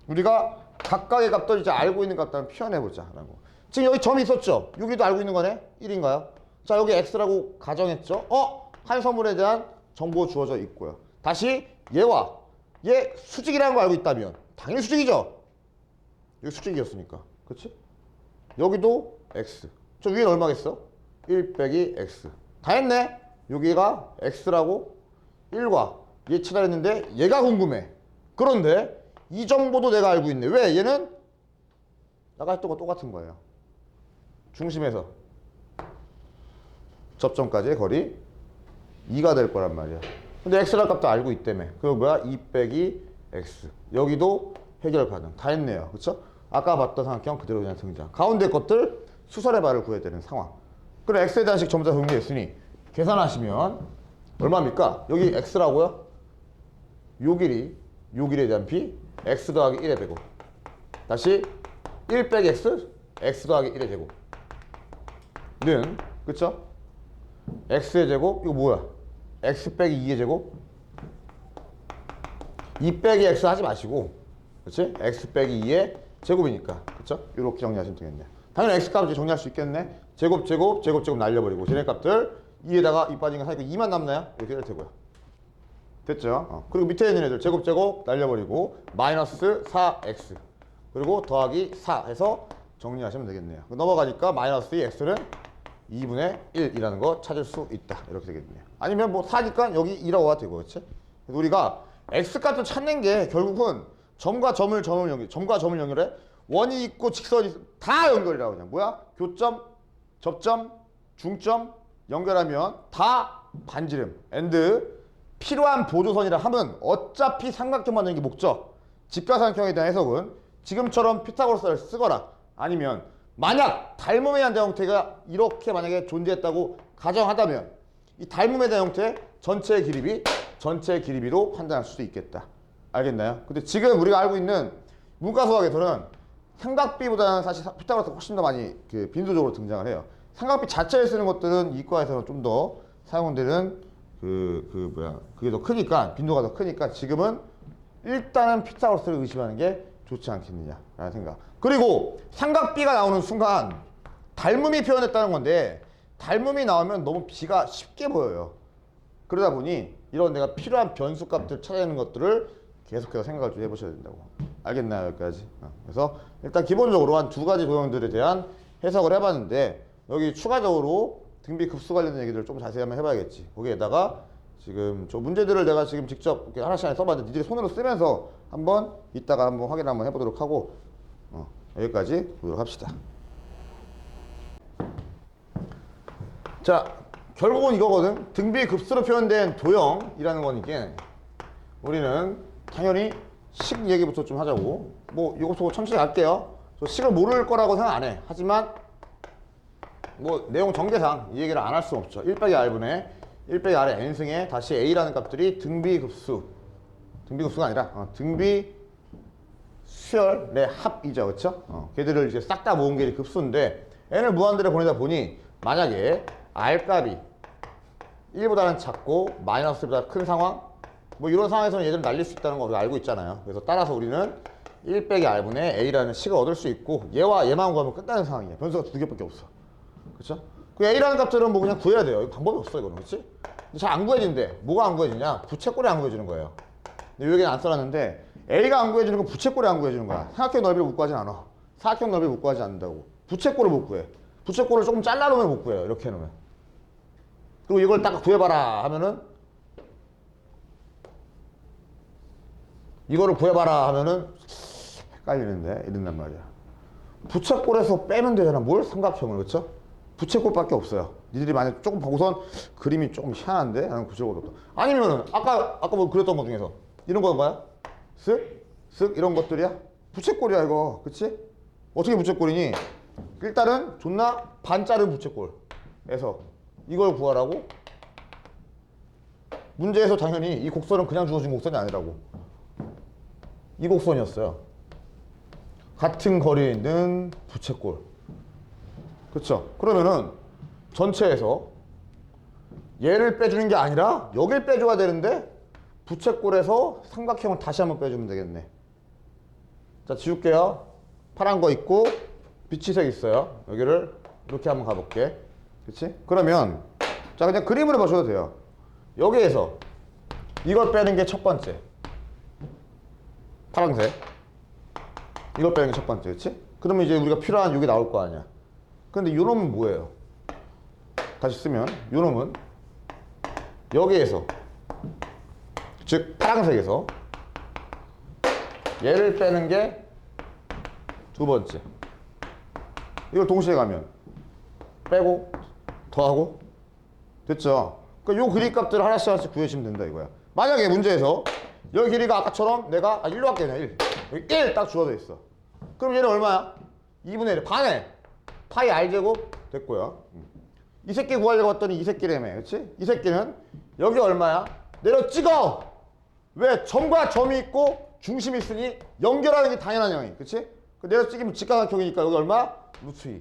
Speaker 1: 우리가 각각의 값들 이제 알고 있는 값들을 표현해 보자 라고. 지금 여기 점이 있었죠? 여기도 알고 있는 거네? 1인가요? 자, 여기 x라고 가정했죠? 한 선물에 대한 정보 주어져 있고요. 다시 얘와 얘 수직이라는 거 알고 있다면 당연히 수직이죠? 여기 수직이었으니까. 그렇지? 여기도 x. 저 위에는 얼마겠어? 1 빼기 x. 다 했네? 여기가 x라고 1과 얘 찾아냈는데 얘가 궁금해. 그런데 이 정보도 내가 알고 있네. 왜? 얘는 아까 했던 거 똑같은 거예요. 중심에서 접점까지의 거리 2가 될 거란 말이야. 근데 x라는 값도 알고 있다며. 그거 뭐야? 2 빼기 x. 여기도 해결 가능. 다 했네요. 그쵸? 아까 봤던 삼각형 그대로 그냥 등장. 가운데 것들 수선의 발을 구해야 되는 상황. 그럼 x에 대한 식 전부 다 정리했으니 계산하시면 얼마입니까? 여기 x라고요? 요 길이에 대한 b x 더하기 1의 제곱. 다시 1 빼기 x, x 더하기 1의 제곱. 는 그쵸? x의 제곱 이거 뭐야? x 빼기 2의 제곱 2 빼기 x 하지 마시고 그치? x 빼기 2의 제곱이니까 그쵸? 이렇게 정리하시면 되겠네. 당연히 x 값을 정리할 수 있겠네. 제곱 제곱 제곱 제곱 날려버리고 쟤네 값들 2에다가 2 빠진 거 사니까 2만 남나요? 이렇게 될 테고요. 됐죠? 그리고 밑에 있는 애들 제곱 제곱 날려버리고 마이너스 4x 그리고 더하기 4 해서 정리하시면 되겠네요. 넘어가니까 마이너스 2x는 2분의 1이라는 거 찾을 수 있다. 이렇게 되겠네요. 아니면 뭐 4니까 여기 2라고 와도 되고 그렇지? 그래서 우리가 x값을 찾는 게 결국은 점과 점을 연결해 원이 있고 직선이 다 연결이라고 그냥 뭐야? 교점, 접점, 중점 연결하면 다 반지름 and 필요한 보조선이라 하면 어차피 삼각형 만드는 게 목적. 직각삼각형에 대한 해석은 지금처럼 피타고라스를 쓰거나 아니면 만약 닮음에 대한 형태가 이렇게 만약에 존재했다고 가정하다면 이 닮음에 대한 형태 전체 길이비로 판단할 수도 있겠다. 알겠나요? 근데 지금 우리가 알고 있는 문과 수학에서는 삼각비보다는 사실 피타고라스가 훨씬 더 많이 빈도적으로 등장을 해요. 삼각비 자체를 쓰는 것들은 이과에서는 좀 더 사용되는 그게 더 크니까 빈도가 더 크니까 지금은 일단은 피타고라스를 의심하는 게 좋지 않겠느냐라는 생각. 그리고 삼각비가 나오는 순간 닮음이 표현했다는 건데 닮음이 나오면 너무 비가 쉽게 보여요. 그러다 보니 이런 내가 필요한 변수값들 찾아내는 것들을 계속해서 생각을 좀 해보셔야 된다고. 알겠나요? 여기까지. 그래서 일단 기본적으로 한 두 가지 도형들에 대한 해석을 해봤는데 여기 추가적으로 등비급수 관련된 얘기들을 좀 자세히 한번 해봐야겠지. 거기에다가 지금 저 문제들을 내가 지금 직접 이렇게 하나씩 써봤는데 니들이 손으로 쓰면서 한번 이따가 한번 확인 한번 해보도록 하고 여기까지 보도록 합시다. 자, 결국은 이거거든. 등비급수로 표현된 도형이라는 거니까 우리는 당연히 식 얘기부터 좀 하자고. 뭐 이것저것 천천히 갈게요. 저 식을 모를 거라고 생각 안 해. 하지만 뭐 내용 전개상 이 얘기를 안 할 수 없죠. 1 빼기 r분의 1 빼기 r의 n승에 다시 a라는 값들이 등비급수가 아니라 등비 수열의 합이죠. 그렇죠? 걔들을 이제 싹 다 모은 게 급수인데 n을 무한대로 보내다 보니 만약에 r 값이 1보다는 작고 마이너스보다 큰 상황 뭐 이런 상황에서는 얘들 날릴 수 있다는 거 우리가 알고 있잖아요. 그래서 따라서 우리는 1 빼기 r분의 a라는 식을 얻을 수 있고 얘와 얘만 구하면 끝나는 상황이에요. 변수가 두 개밖에 없어. 그렇죠? 그 a라는 값들은 뭐 그냥 구해야 돼요. 방법이 없어 이거는. 그렇지? 잘 안 구해진대. 뭐가 안 구해지냐? 부채꼴이 안 구해지는 거예요. 근데 여기는 안 써놨는데 a가 안 구해지는 건 부채꼴이 안 구해지는 거야. 삼각형 넓이를 못 구하진 않아. 사각형 넓이를 못 구하지 않는다고. 부채꼴을 못 구해. 부채꼴을 조금 잘라놓으면 못 구해요. 이렇게 해놓으면. 그리고 이걸 딱 구해봐라 하면은 이거를 구해봐라 하면은 헷갈리는데 이런단 말이야. 부채꼴에서 빼면 되잖아. 뭘? 삼각형을. 그렇죠? 부채꼴밖에 없어요. 니들이 만약 조금 보고선 그림이 조금 희한한데? 나는 부채꼴도 없다. 아니면은 아까 뭐 그렸던 것 중에서 이런 건 뭐야? 쓱 이런 것들이야? 부채꼴이야 이거. 그치? 어떻게 부채꼴이니? 일단은 존나 반자른 부채꼴에서 이걸 구하라고? 문제에서 당연히 이 곡선은 그냥 주어진 곡선이 아니라고. 이 곡선이었어요. 같은 거리에 있는 부채꼴. 그쵸? 그러면은 전체에서 얘를 빼주는 게 아니라 여길 빼줘야 되는데 부채꼴에서 삼각형을 다시 한번 빼주면 되겠네. 자, 지울게요. 파란 거 있고 빛이색 있어요. 여기를 이렇게 한번 가볼게. 그치? 그러면 자, 그냥 그림으로 보셔도 돼요. 여기에서 이걸 빼는 게 첫 번째. 파란색. 이걸 빼는 게 첫 번째. 그치? 그러면 이제 우리가 필요한 이게 나올 거 아니야. 근데 요 놈은 뭐예요? 다시 쓰면 요 놈은 여기에서 즉 파란색에서 얘를 빼는 게 두 번째. 이걸 동시에 가면 빼고 더하고 됐죠? 그러니까 요 길이 값들을 하나씩 구해주시면 된다 이거야. 만약에 문제에서 여기 길이가 아까처럼 내가 1로 할게 그냥 1 여기 1 딱 주어져 있어. 그럼 얘는 얼마야? 2분의 1 반에 파이 r제곱 됐고요. 이 새끼 구하려고 했더니 이 새끼라며. 그치? 이 새끼는 여기 얼마야? 내려 찍어! 왜? 점과 점이 있고 중심이 있으니 연결하는 게 당연한 형이. 그치? 내려 찍으면 직각각형이니까 여기 얼마? 루트 2.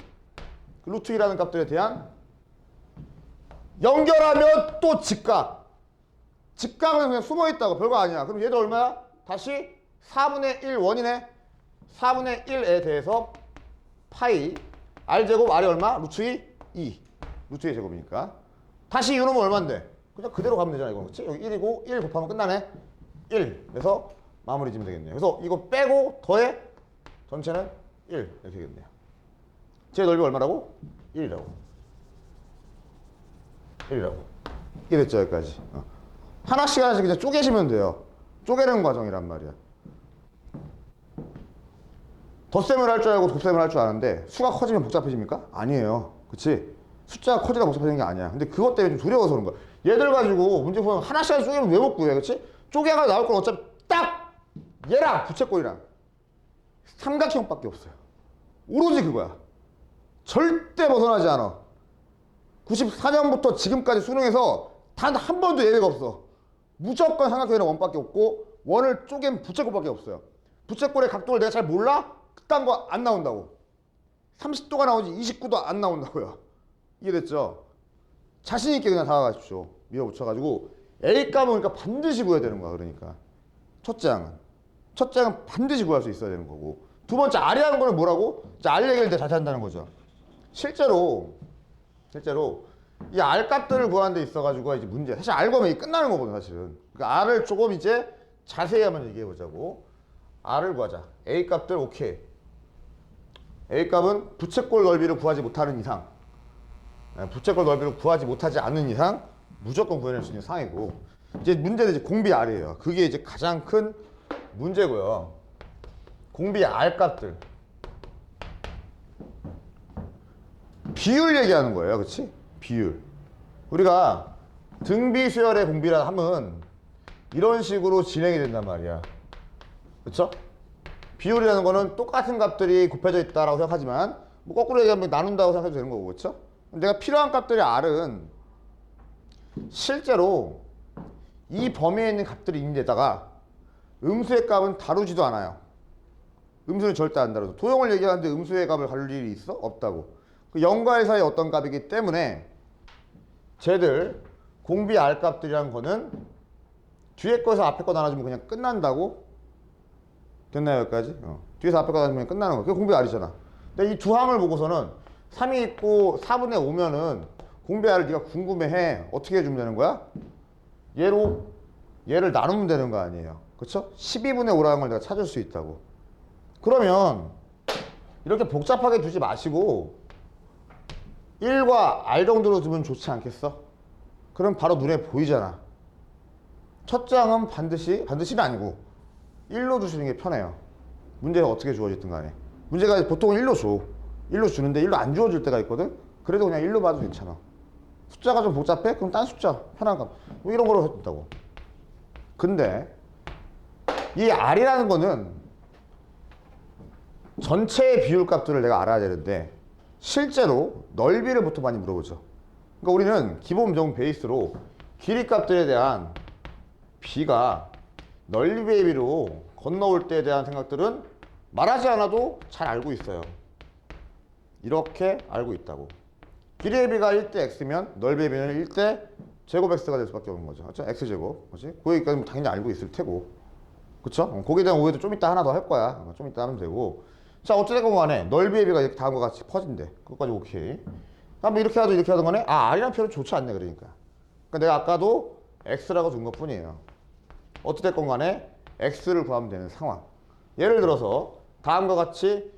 Speaker 1: 그 루트 2라는 값들에 대한 연결하면 또 직각. 직각은 그냥 숨어있다고 별거 아니야. 그럼 얘도 얼마야? 다시 4분의 1 원이네. 4분의 1에 대해서 파이 r제곱 r이 얼마? 루트 2 루트 2의 제곱이니까 다시 이놈은 얼만데? 그냥 그대로 가면 되잖아. 이거 그렇지? 여기 1이고 1 곱하면 끝나네. 1 그래서 마무리 지면 되겠네요. 그래서 이거 빼고 더해 전체는 1 이렇게 되겠네요. 제 넓이 얼마라고? 1이라고. 1이라고. 이게 됐죠 여기까지. 하나씩 하나씩 그냥 쪼개시면 돼요. 쪼개는 과정이란 말이야. 덧셈을 할 줄 알고 곱셈을 할 줄 아는데 수가 커지면 복잡해집니까? 아니에요. 그치? 숫자가 커지다 복잡해지는 게 아니야. 근데 그것 때문에 좀 두려워서 그런 거야. 얘들 가지고 문제 보면 하나씩 하나씩 쪼개면 왜 못 구해? 그치? 쪼개가 나올 건 어차피 딱 얘랑 부채꼴이랑 삼각형밖에 없어요. 오로지 그거야. 절대 벗어나지 않아. 94년부터 지금까지 수능에서 단 한 번도 예외가 없어. 무조건 삼각형에는 원밖에 없고 원을 쪼개면 부채꼴밖에 없어요. 부채꼴의 각도를 내가 잘 몰라? 그딴 거 안 나온다고. 30도가 나오지 29도 안 나온다고요. 이해됐죠? 자신 있게 그냥 다가가십시오. 밀어붙여가지고 A값은 그러니까 반드시 구해야 되는 거야. 그러니까 첫째 항은 반드시 구할 수 있어야 되는 거고, 두 번째 R이라는 거는 뭐라고? 이제 R 얘기를 잘 한다는 거죠. 실제로 이 R 값들을 구하는 데 있어가지고 이제 문제, 사실 R 구하면 이게 끝나는 거거든 사실은. 그러니까 R을 조금 이제 자세히 한번 얘기해 보자고. R을 구하자. A 값들 오케이. A 값은 부채꼴 넓이를 구하지 못하는 이상, 부채꼴 넓이를 구하지 못하지 않는 이상 무조건 구해낼 수 있는 상이고, 이제 문제는 이제 공비 R이에요. 그게 이제 가장 큰 문제고요. 공비 R 값들. 비율 얘기하는 거예요. 그치? 비율. 우리가 등비 수열의 공비라 하면 이런 식으로 진행이 된단 말이야. 그쵸? 비율이라는 거는 똑같은 값들이 곱해져 있다라고 생각하지만 뭐 거꾸로 얘기하면 나눈다고 생각해도 되는 거고, 그쵸? 내가 필요한 값들의 R은 실제로 이 범위에 있는 값들이 있는데다가 음수의 값은 다루지도 않아요. 음수는 절대 안 다루죠. 도형을 얘기하는데 음수의 값을 다룰 일이 있어? 없다고. 그 0과 1 사이의 어떤 값이기 때문에 쟤들 공비 R 값들이라는 거는 뒤에 거에서 앞에 거 나눠주면 그냥 끝난다고? 됐나요 여기까지? 뒤에서 앞에 거 나눠주면 끝나는 거. 그게 공비 R이잖아. 근데 이 두 항을 보고서는 3이 있고 4분의 5면은 공비 R을 네가 궁금해해. 어떻게 해주면 되는 거야? 얘를 나누면 되는 거 아니에요. 그쵸? 12분의 5라는 걸 내가 찾을 수 있다고. 그러면 이렇게 복잡하게 두지 마시고 1과 R 정도로 두면 좋지 않겠어? 그럼 바로 눈에 보이잖아. 첫째 항은 반드시는 아니고 1로 주시는 게 편해요. 문제가 어떻게 주어졌든 간에. 문제가 보통은 1로 줘. 1로 주는데 1로 안 주어질 때가 있거든? 그래도 그냥 1로 봐도 괜찮아. 숫자가 좀 복잡해? 그럼 딴 숫자, 편한 값. 뭐 이런 거로 해준다고. 근데 이 R이라는 거는 전체의 비율 값들을 내가 알아야 되는데 실제로 넓이를 보통 많이 물어보죠. 그러니까 우리는 기본 정 베이스로 길이 값들에 대한 B가 넓이의 비로 건너올 때에 대한 생각들은 말하지 않아도 잘 알고 있어요. 이렇게 알고 있다고. 길이의 비가 1대 x면 넓이의 비는 1대 제곱 x가 될 수밖에 없는 거죠. 그렇죠? x제곱. 그렇지? 거기까지 당연히 알고 있을 테고. 그렇죠? 거기에 대한 오해도 좀 이따 하나 더 할 거야. 좀 이따 하면 되고. 자, 어찌됐건 간에 넓이의 비가 이렇게 다음과 같이 퍼진대. 그것까지 오케이. 한번 이렇게 하든 이렇게 하든 간에 R이라는 표현은 좋지 않네. 그러니까 내가 아까도 x라고 준 것뿐이에요. 어찌됐건 간에 x를 구하면 되는 상황. 예를 들어서 다음과 같이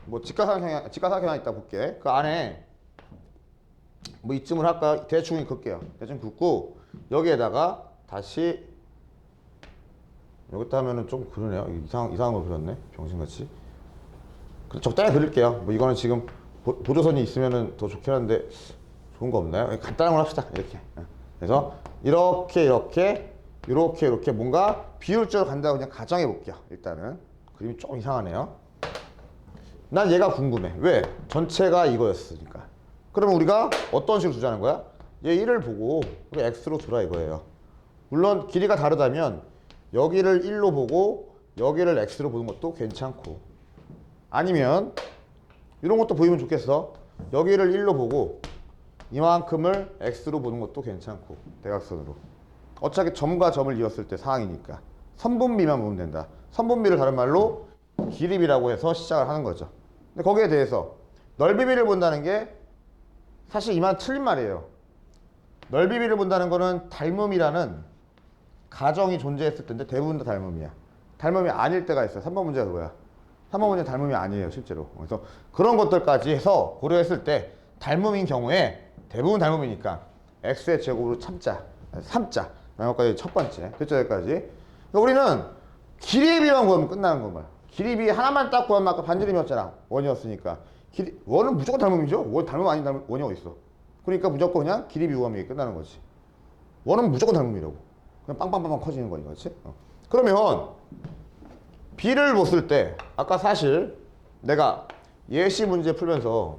Speaker 1: 뭐 직각삼각형이 하나 있다 볼게. 그 안에 뭐 이쯤을 할까? 대충 긋게요. 대충 긋고 여기에다가 다시 여기다 하면은 좀 그러네요. 이상한 걸 그렸네. 병신같이. 적당히 그릴게요. 뭐 이거는 지금 보조선이 있으면은 더 좋긴 한데 좋은 거 없나요? 간단한 걸 합시다. 이렇게. 그래서 이렇게 뭔가 비율적으로 간다고 그냥 가정해 볼게요. 일단은 그림이 좀 이상하네요. 난 얘가 궁금해. 왜? 전체가 이거였으니까. 그러면 우리가 어떤 식으로 두자는 거야? 얘 1을 보고 우리 x로 두라 이거예요. 물론 길이가 다르다면 여기를 1로 보고 여기를 x로 보는 것도 괜찮고, 아니면 이런 것도 보이면 좋겠어. 여기를 1로 보고 이만큼을 x로 보는 것도 괜찮고 대각선으로. 어차피 점과 점을 이었을 때 상황이니까 선분비만 보면 된다. 선분비를 다른 말로 기립이라고 해서 시작을 하는 거죠. 근데 거기에 대해서 넓이비를 본다는 게 사실 이만 틀린 말이에요. 넓이비를 본다는 거는 닮음이라는 가정이 존재했을 텐데 대부분 다 닮음이야. 닮음이 아닐 때가 있어요. 3번 문제가 그거야. 3번 문제는 닮음이 아니에요, 실제로. 그래서 그런 것들까지 해서 고려했을 때 닮음인 경우에 대부분 닮음이니까 x의 제곱으로 참자, 3자. 라는 것까지 첫 번째, 됐죠, 여기까지. 그러니까 우리는 길이비만 구하면 끝나는 건 거야. 길이비 하나만 딱 구하면 아까 반지름이었잖아. 원이었으니까. 원은 무조건 닮음이죠. 원 닮음 아닌 닮음, 원이 어디 있어. 그러니까 무조건 그냥 길이비 구하면 이게 끝나는 거지. 원은 무조건 닮음이라고. 그냥 빵빵빵빵 커지는 거니까, 그렇지? 그러면 B를 봤을 때 아까 사실 내가 예시 문제 풀면서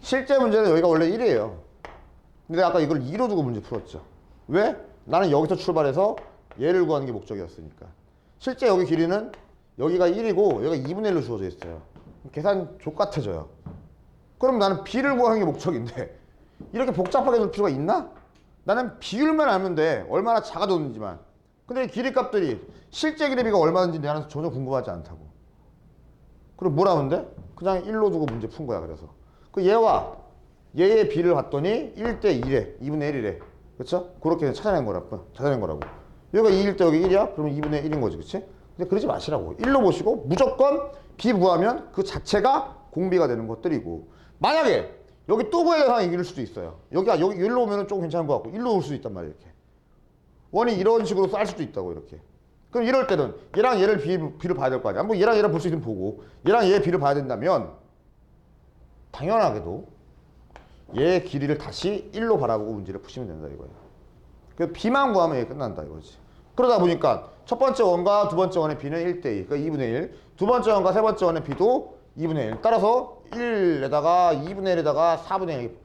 Speaker 1: 실제 문제는 여기가 원래 1이에요. 근데 아까 이걸 2로 두고 문제 풀었죠. 왜? 나는 여기서 출발해서 얘를 구하는 게 목적이었으니까. 실제 여기 길이는 여기가 1이고 여기가 2분의 1로 주어져 있어요. 계산 족같아져요. 그럼 나는 B를 구하는 게 목적인데 이렇게 복잡하게 놓을 필요가 있나? 나는 비율만 알면 돼. 얼마나 작아졌는지만. 근데 길이 값들이 실제 길이비가 얼마인지 나는 전혀 궁금하지 않다고. 그럼 뭘 하면 돼? 그냥 1로 두고 문제 푼 거야. 그래서 그 얘와 얘의 비를 봤더니 1대 1에 2분의 1이래. 그렇죠? 그렇게 찾아낸 거라고. 여기가 2일 때 여기 1이야? 그러면 2분의 1인 거지. 그치? 근데 그러지 마시라고. 1로 보시고 무조건 비 구하면 그 자체가 공비가 되는 것들이고, 만약에 여기 또 구해야 상황이 이길 수도 있어요. 여기 1로 오면 좀 괜찮은 것 같고 1로 올 수도 있단 말이에요. 이렇게 원이 이런 식으로 쌀 수도 있다고. 이렇게. 그럼 이럴 때는 얘랑 얘를 비를 봐야 될 거 아니야. 한번 얘랑 얘를 볼 수 있으면 보고 얘랑 얘의 비를 봐야 된다면 당연하게도 얘의 길이를 다시 1로 바라보고 문제를 푸시면 된다 이거예요. 그 B만 구하면 얘 끝난다 이거지. 그러다 보니까 첫 번째 원과 두 번째 원의 B는 1대2, 그러니까 2분의 1. 두 번째 원과 세 번째 원의 B도 2분의 1. 따라서 1에다가 2분의 1에다가 4분의 1.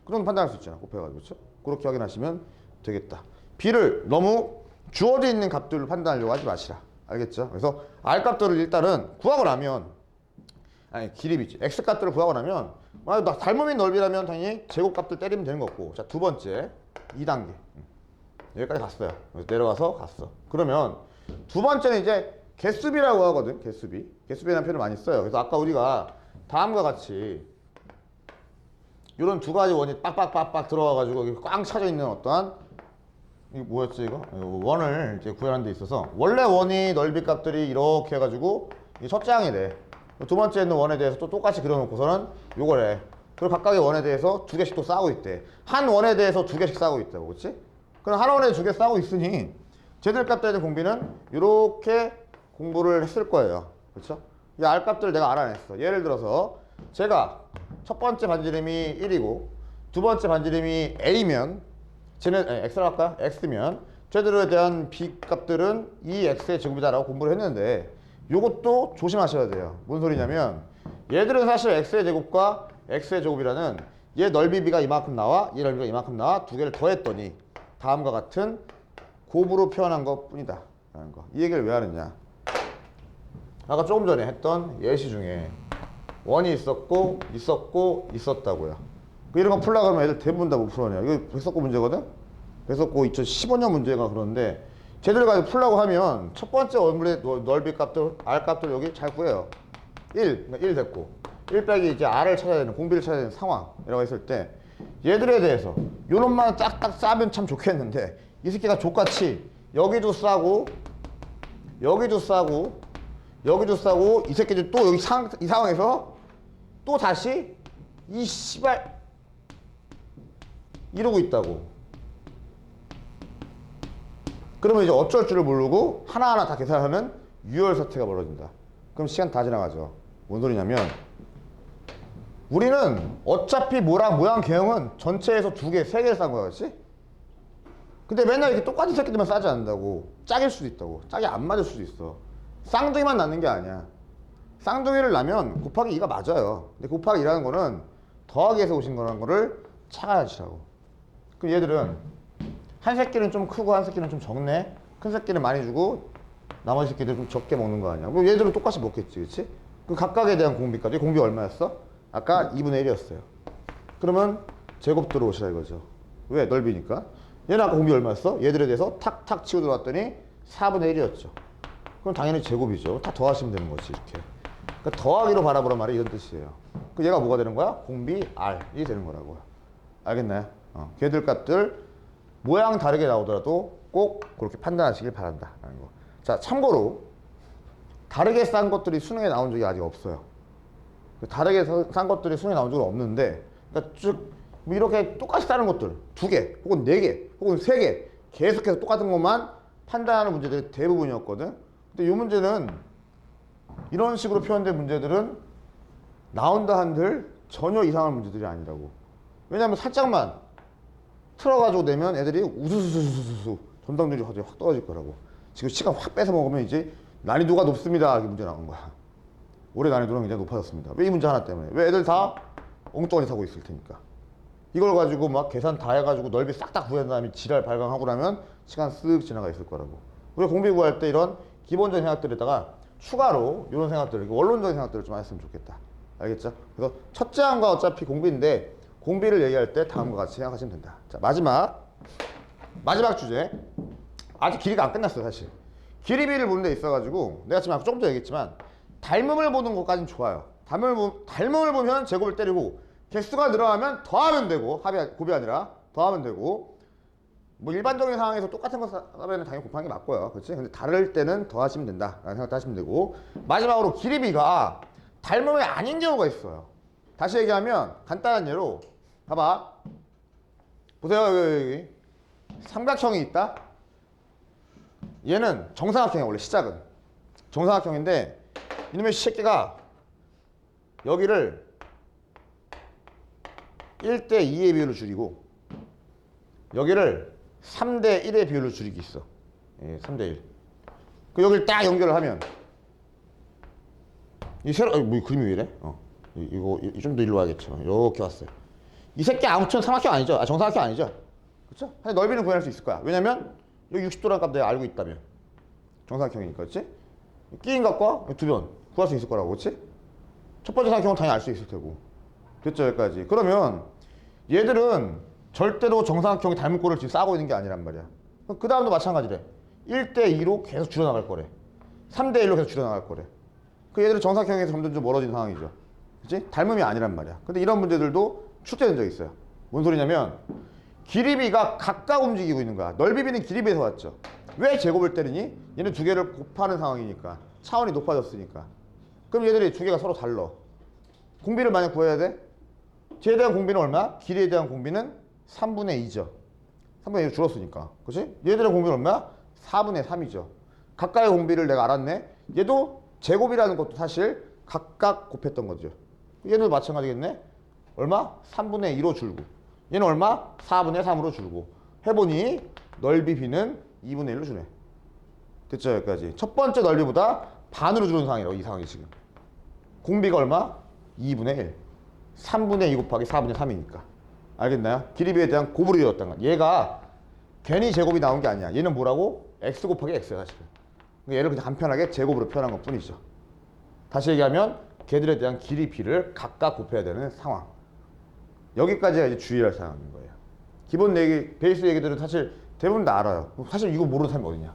Speaker 1: 그 정도 판단할 수 있잖아. 곱해가지고. 그렇죠? 그렇게 확인하시면 되겠다. B를 너무 주어져 있는 값들로 판단하려고 하지 마시라. 알겠죠? 그래서 R 값들을 일단은 구하고 나면, 아니 길이비지. X 값들을 구하고 나면 나 닮음인 넓이라면 당연히 제곱 값들 때리면 되는 거고. 자, 두 번째 2단계. 여기까지 갔어요. 내려가서 갔어. 그러면 두 번째는 이제 개수비라고 하거든. 개수비라는 표현을 많이 써요. 그래서 아까 우리가 다음과 같이 이런 두 가지 원이 빡빡빡빡 들어와가지고 여기 꽉 차져 있는 어떠한, 이게 뭐였지 이거? 원을 이제 구현하는 데 있어서 원래 원이 넓이 값들이 이렇게 해가지고 이게 첫째 항이래. 두 번째 있는 원에 대해서 또 똑같이 그려놓고서는 요거래. 그리고 각각의 원에 대해서 두 개씩 또 싸우고 있대. 한 원에 대해서 두 개씩 싸우고 있다고. 그렇지? 그럼 한 원에 두 개 싸우고 있으니 쟤들 값들에 대한 공비는 이렇게 공부를 했을 거예요. 그렇죠? 이 R 값들을 내가 알아냈어. 예를 들어서 제가 첫 번째 반지름이 1이고 두 번째 반지름이 A면 쟤는 X로 할까요? X면 쟤들에 대한 B 값들은 2X의 제곱이다라고 공부를 했는데 요것도 조심하셔야 돼요. 뭔 소리냐면 얘들은 사실 X의 제곱과 X의 제곱이라는 얘 넓이비가 이만큼 나와 얘 넓이가 이만큼 나와 두 개를 더했더니 다음과 같은 곱으로 표현한 것 뿐이다 라는 거. 이 얘기를 왜 하느냐, 아까 조금 전에 했던 예시 중에 원이 있었고 있었다고요. 이런 거 풀려고 하면 애들 대부분 다 못 풀어내요. 이거 백석고 문제거든? 백석고 2015년 문제가. 그런데 쟤들과 풀려고 하면 첫 번째 원물의 넓이 값들 R 값들 여기 잘 구해요. 1, 그러니까 1 됐고 1 빼기 이제 R을 찾아야 되는, 공비를 찾아야 되는 상황이라고 했을 때 얘들에 대해서 요놈만 딱딱 싸면 참 좋겠는데 이 새끼가 족같이 여기도 싸고 여기도 싸고 여기도 싸고 이 새끼들 또 여기 이 상황에서 또 다시 이 씨발 이러고 있다고. 그러면 이제 어쩔 줄을 모르고 하나하나 다 계산하는 유혈 사태가 벌어진다. 그럼 시간 다 지나가죠. 뭔 소리냐면 우리는 어차피 모양 개형은 전체에서 두 개, 세 개를 싼 거야. 그렇지? 근데 맨날 이렇게 똑같은 새끼들만 싸지 않는다고. 짝일 수도 있다고. 짝이 안 맞을 수도 있어. 쌍둥이만 낳는 게 아니야. 쌍둥이를 낳으면 곱하기 2가 맞아요. 근데 곱하기 2라는 거는 더하기에서 오신 거라는 거를 착안하시라고. 그럼 얘들은 한 새끼는 좀 크고 한 새끼는 좀 적네. 큰 새끼는 많이 주고 나머지 새끼들 좀 적게 먹는 거 아니야. 그럼 얘들은 똑같이 먹겠지. 그치? 그 각각에 대한 공비까지. 공비 얼마였어? 아까 2분의 1이었어요. 그러면 제곱 들어오시라 이거죠. 왜? 넓이니까. 얘는 아까 공비 얼마였어? 얘들에 대해서 탁탁 치고 들어갔더니 4분의 1이었죠. 그럼 당연히 제곱이죠. 다 더하시면 되는 거지 이렇게. 그러니까 더하기로 바라보란 말이 이런 뜻이에요. 그 얘가 뭐가 되는 거야? 공비 R이 되는 거라고요. 알겠나요? 걔들 값들 모양 다르게 나오더라도 꼭 그렇게 판단하시길 바란다 라는 거. 자, 참고로 다르게 싼 것들이 수능에 나온 적이 아직 없어요. 다르게 싼 것들이 수능에 나온 적은 없는데, 그러니까 쭉 이렇게 똑같이 싸는 것들 2개 혹은 4개 혹은 3개 계속해서 똑같은 것만 판단하는 문제들이 대부분이었거든. 근데 이 문제는 이런 식으로 표현된 문제들은 나온다 한들 전혀 이상한 문제들이 아니라고. 왜냐면 살짝만 틀어가지고 내면 애들이 우수수수수수 전당률이 갑자기 확 떨어질 거라고. 지금 시간 확 뺏어 먹으면 이제 난이도가 높습니다 이렇게 문제 나온 거야. 올해 난이도는 굉장히 높아졌습니다. 왜 이 문제 하나 때문에? 왜 애들 다 엉뚱하게 사고 있을 테니까. 이걸 가지고 막 계산 다 해가지고 넓이 싹 다 구한 다음에 지랄 발광하고 나면 시간 쓱 지나가 있을 거라고. 우리가 공비 구할 때 이런 기본적인 생각들에다가 추가로 이런 생각들, 원론적인 생각들을 좀 했으면 좋겠다. 알겠죠? 그래서 첫째 항과 어차피 공비인데 공비를 얘기할 때 다음과 같이 생각하시면 된다. 자, 마지막 주제. 아직 길이가 안 끝났어요 사실. 길이비를 보는 데 있어가지고 내가 지금 아까 조금 전에 얘기했지만 닮음을 보는 것까지는 좋아요. 닮음을 보면 제곱을 때리고 개수가 늘어나면 더하면 되고, 곱이 아니라 더하면 되고, 뭐 일반적인 상황에서 똑같은 거 하면 당연히 곱하는 게 맞고요. 그렇지? 근데 다를 때는 더하시면 된다 라는 생각도 하시면 되고, 마지막으로 길이비가 닮음이 아닌 경우가 있어요. 다시 얘기하면 간단한 예로 봐봐. 보세요. 여기 삼각형이 있다. 얘는 정사각형이야. 원래 시작은 정사각형인데 이놈의 새끼가 여기를 1대 2의 비율로 줄이고 여기를 3대 1의 비율로 줄이기 있어. 예, 3대 1. 그 여기를 딱 연결을 하면 이 새로 뭐 그림이 왜 이래? 이거 좀 더 일로 와야겠죠. 이렇게 왔어요. 이 새끼 아무튼 삼각형 아니죠? 정사각형 아니죠? 그렇죠? 근데 넓이는 구할 수 있을 거야. 왜냐면 여기 60도라는 값 내가 알고 있다면 정사각형이니까, 그렇지? 끼인 값과 두 변 구할 수 있을 거라고, 그렇지? 첫 번째 삼각형은 당연히 알 수 있을 테고. 됐죠, 여기까지. 그러면 얘들은 절대로 정사각형이 닮은 꼴을 지금 싸고 있는 게 아니란 말이야. 그 다음도 마찬가지래. 1대 2로 계속 줄여나갈 거래. 3대 1로 계속 줄여나갈 거래. 그 얘들은 정사각형에서 점점 좀 멀어진 상황이죠. 그치? 닮음이 아니란 말이야. 근데 이런 문제들도 출제된 적이 있어요. 뭔 소리냐면 길이비가 각각 움직이고 있는 거야. 넓이비는 길이비에서 왔죠. 왜 제곱을 때리니? 얘는 두 개를 곱하는 상황이니까. 차원이 높아졌으니까. 그럼 얘들이 두 개가 서로 달라. 공비를 만약 구해야 돼? 쟤에 대한 공비는 얼마야? 길이에 대한 공비는 3분의 2죠. 3분의 2로 줄었으니까. 그치? 얘들의 공비는 얼마야? 4분의 3이죠. 각각의 공비를 내가 알았네. 얘도 제곱이라는 것도 사실 각각 곱했던 거죠. 얘는 마찬가지겠네. 얼마? 3분의 2로 줄고. 얘는 얼마? 4분의 3으로 줄고. 해보니 넓이 비는 2분의 1로 주네. 됐죠? 여기까지. 첫 번째 넓이보다 반으로 줄은 상황이라고. 이 상황이 지금. 공비가 얼마? 2분의 1. 3분의 2 곱하기 4분의 3이니까. 알겠나요? 길이비에 대한 곱으로 이루었다는 거야. 얘가 괜히 제곱이 나온 게 아니야. 얘는 뭐라고? x 곱하기 x야 사실은. 얘를 그냥 간편하게 제곱으로 표현한 것 뿐이죠. 다시 얘기하면 걔들에 대한 길이비를 각각 곱해야 되는 상황. 여기까지가 이제 주의할 사항인 거예요. 기본 얘기, 베이스 얘기들은 사실 대부분 다 알아요. 사실 이거 모르는 사람이 어디냐.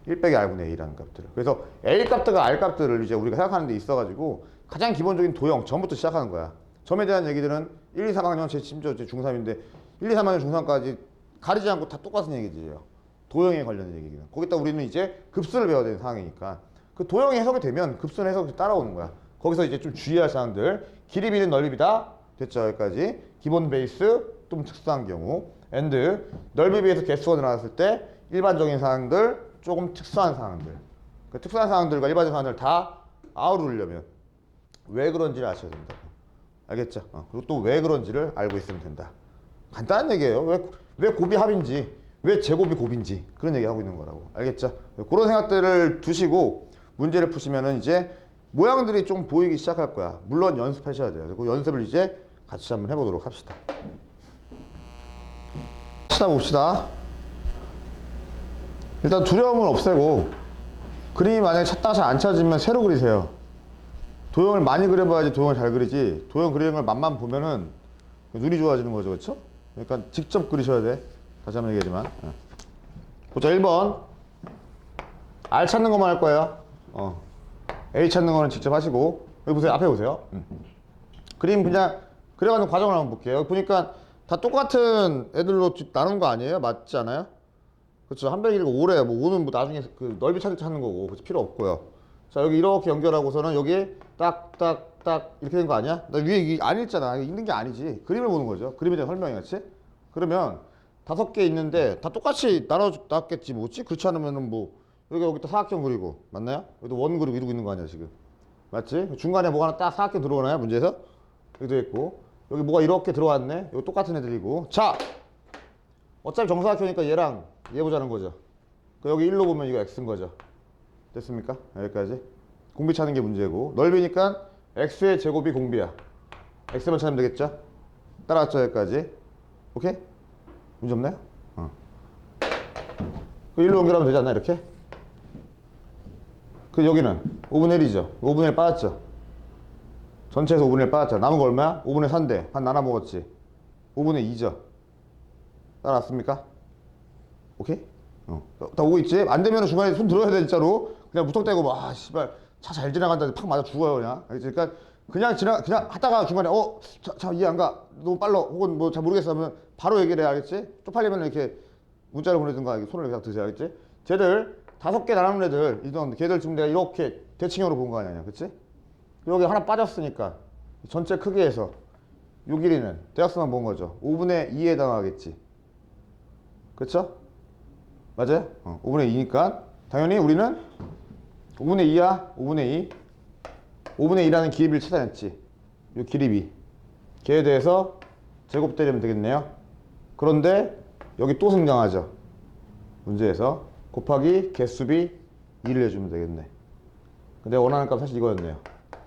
Speaker 1: 1 빼기 R분의 A라는 값들을. 그래서 A 값들과 R 값들을 이제 우리가 생각하는 데 있어가지고 가장 기본적인 도형, 점부터 시작하는 거야. 점에 대한 얘기들은 1, 2, 3학년, 심지어 중3인데 1, 2, 3학년, 중3까지 가리지 않고 다 똑같은 얘기들이에요. 도형에 관련된 얘기는. 거기다 우리는 이제 급수를 배워야 되는 상황이니까 그 도형이 해석이 되면 급수는 해석이 따라오는 거야. 거기서 이제 좀 주의할 사항들. 길이비는 넓이비다. 됐죠? 여기까지. 기본 베이스, 좀 특수한 경우. 엔드. 넓이 비해서 개수가 늘어났을 때 일반적인 사항들, 조금 특수한 사항들. 그 특수한 사항들과 일반적인 사항들 다 아우르려면 왜 그런지를 아셔야 된다고. 알겠죠? 그리고 또 왜 그런지를 알고 있으면 된다. 간단한 얘기예요. 왜 곱이 합인지, 왜 제곱이 곱인지 그런 얘기 하고 있는 거라고. 알겠죠? 그런 생각들을 두시고 문제를 푸시면은 이제 모양들이 좀 보이기 시작할 거야. 물론 연습하셔야 돼요. 그 연습을 이제 같이 한번 해보도록 합시다. 봅시다. 일단 두려움을 없애고 그림이 만약에 찾다가 잘 안 찾으면 새로 그리세요. 도형을 많이 그려봐야지 도형을 잘 그리지. 도형 그리는 걸 맛만 보면은 눈이 좋아지는 거죠, 그렇죠? 그러니까 직접 그리셔야 돼. 다시 한번 얘기하지만. 보자, 1번. R 찾는 것만 할 거예요. A 찾는 거는 직접 하시고. 여기 보세요, 앞에 보세요. 그림 그냥 그려가는 과정을 한번 볼게요. 여기 보니까 다 똑같은 애들로 나눈 거 아니에요? 맞지 않아요? 그렇죠. 한 백일고 5래. 뭐 5는 뭐 나중에 그 넓이 찾는 거고. 그래서 필요 없고요. 자, 여기 이렇게 연결하고서는 여기 딱 이렇게 된 거 아니야? 나 위에 이게 안 읽잖아. 이게 읽는 게 아니지. 그림을 보는 거죠. 그림에 대한 설명이 같이. 그러면 5개 있는데 다 똑같이 나눴겠지. 뭐지? 그렇지 않으면은 뭐 여기 또 사각형 그리고 맞나요? 여기도 원 그리고 이러고 있는 거 아니야 지금? 맞지? 중간에 뭐가 하나 딱 사각형 들어오나요? 문제에서? 여기도 있고 여기 뭐가 이렇게 들어왔네. 여기 똑같은 애들이고. 자, 어차피 정사각형이니까 얘랑 얘 보자는 거죠. 여기 1로 보면 이거 x인 거죠. 됐습니까? 여기까지. 공비 찾는 게 문제고. 넓이니까 x의 제곱이 공비야. x만 찾으면 되겠죠? 따라왔죠, 여기까지. 오케이? 문제 없나요? 그 1로 연결하면 되지 않나, 이렇게? 그 여기는 5분의 1이죠. 5분의 1 빠졌죠. 전체에서 5분의 1 빠졌죠. 남은 거 얼마야? 5분의 4인데 반 나눠 먹었지. 5분의 2죠. 따라왔습니까? 오케이? 다 오고 있지? 안 되면 중간에 손 들어야 돼, 진짜로. 그냥 무턱대고 막, 아, 씨발, 차 잘 지나간다. 팍 맞아 죽어요, 그냥. 그러니까 그냥 그냥 하다가 중간에, 이해 안 가. 너무 빨라. 혹은 뭐 잘 모르겠어 하면 바로 얘기를 해야겠지? 쪽팔리면 이렇게 문자를 보내든가 손을 이렇게 드세요, 알겠지? 쟤들 5개 나누는 애들, 걔들 지금 내가 이렇게 대칭형으로 본 거 아니야, 그치? 여기 하나 빠졌으니까 전체 크기에서 요 길이는 대각선만 본 거죠. 5분의 2에 해당하겠지. 그쵸? 맞아요? 5분의 2니까 당연히 우리는 5분의 2야. 5분의 2. 5분의 2라는 기립을 찾아냈지. 요 기립이. 걔에 대해서 제곱 때리면 되겠네요. 그런데 여기 또 등장하죠. 문제에서 곱하기 개수비 2를 해주면 되겠네. 근데 원하는 값 사실 이거였네요.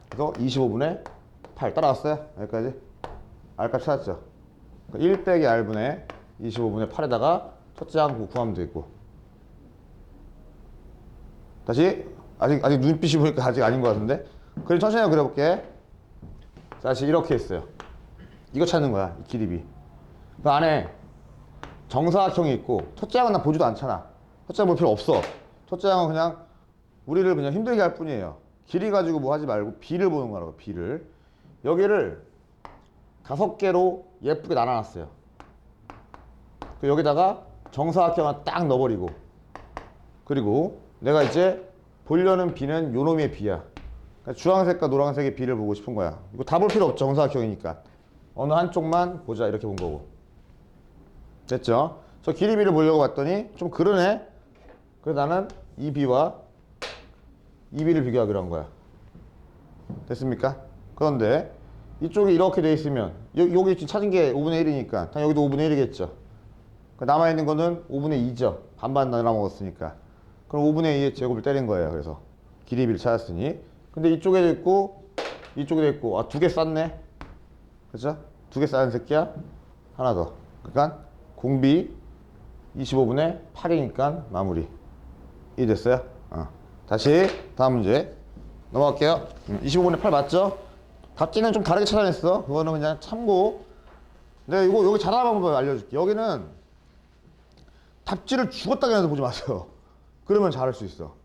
Speaker 1: 그래서 25분의 8 따라왔어요. 여기까지. R값 찾았죠. 1 빼기 R분의 25분의 8에다가 첫째 항 구하면 되겠고. 다시 아직 눈빛이 보니까 아직 아닌 것 같은데. 그럼 천천히 한번 그려볼게. 다시 이렇게 했어요. 이거 찾는 거야, 이 기립이. 그 안에 정사각형이 있고 첫째 항은 나 보지도 않잖아. 첫째 항 볼 필요 없어. 첫째 항은 그냥 우리를 그냥 힘들게 할 뿐이에요. 길이 가지고 뭐 하지 말고 B를 보는 거라고. B를. 여기를 5개로 예쁘게 나눠놨어요. 여기다가 정사각형 하나 딱 넣어버리고, 그리고 내가 이제 보려는 B는 요 놈의 B야. 그러니까 주황색과 노란색의 B를 보고 싶은 거야. 이거 다 볼 필요 없죠, 정사각형이니까. 어느 한쪽만 보자, 이렇게 본 거고. 됐죠? 저 길이 B를 보려고 봤더니 좀 그러네. 그래서 나는 이 B와 이 B를 비교하기로 한 거야. 됐습니까? 그런데 이쪽이 이렇게 돼 있으면 여기 지금 찾은 게 5분의 1이니까 당연히 여기도 5분의 1이겠죠. 남아있는 거는 5분의 2죠. 반반 나눠 먹었으니까. 그럼 5분의 2의 제곱을 때린 거예요. 그래서 길이 B를 찾았으니. 근데 이쪽에도 있고 이쪽에도 있고. 아, 2개 쌌네. 그죠? 2개 쌓은 새끼야. 하나 더. 그러니까 공비 25분의 8이니까 마무리. 이 됐어요? 다시 다음 문제 넘어갈게요. 25분의 8 맞죠? 답지는 좀 다르게 찾아냈어. 그거는 그냥 참고. 근데 이거 여기 잘하는 방법 알려줄게. 여기는 답지를 죽었다 그냥 보지 마세요. 그러면 잘할 수 있어.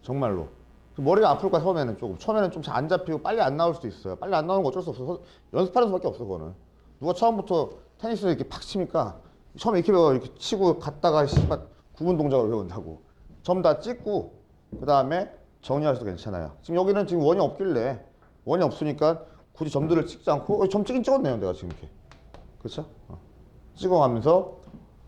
Speaker 1: 정말로. 머리가 아플 거야, 처음에는 조금. 처음에는 좀 잘 안 잡히고 빨리 안 나올 수도 있어요. 빨리 안 나오는 거 어쩔 수 없어. 연습하는 수밖에 없어, 그거는. 누가 처음부터 테니스를 이렇게 팍 치니까 처음에 이렇게 배워, 이렇게 치고 갔다가 씨발 구분 동작을 배운다고. 점 다 찍고 그 다음에 정리하셔도 괜찮아요. 지금 여기는 지금 원이 없길래, 원이 없으니까 굳이 점들을 찍지 않고 점 찍긴 찍었네요, 내가 지금 이렇게. 그렇죠? 찍어가면서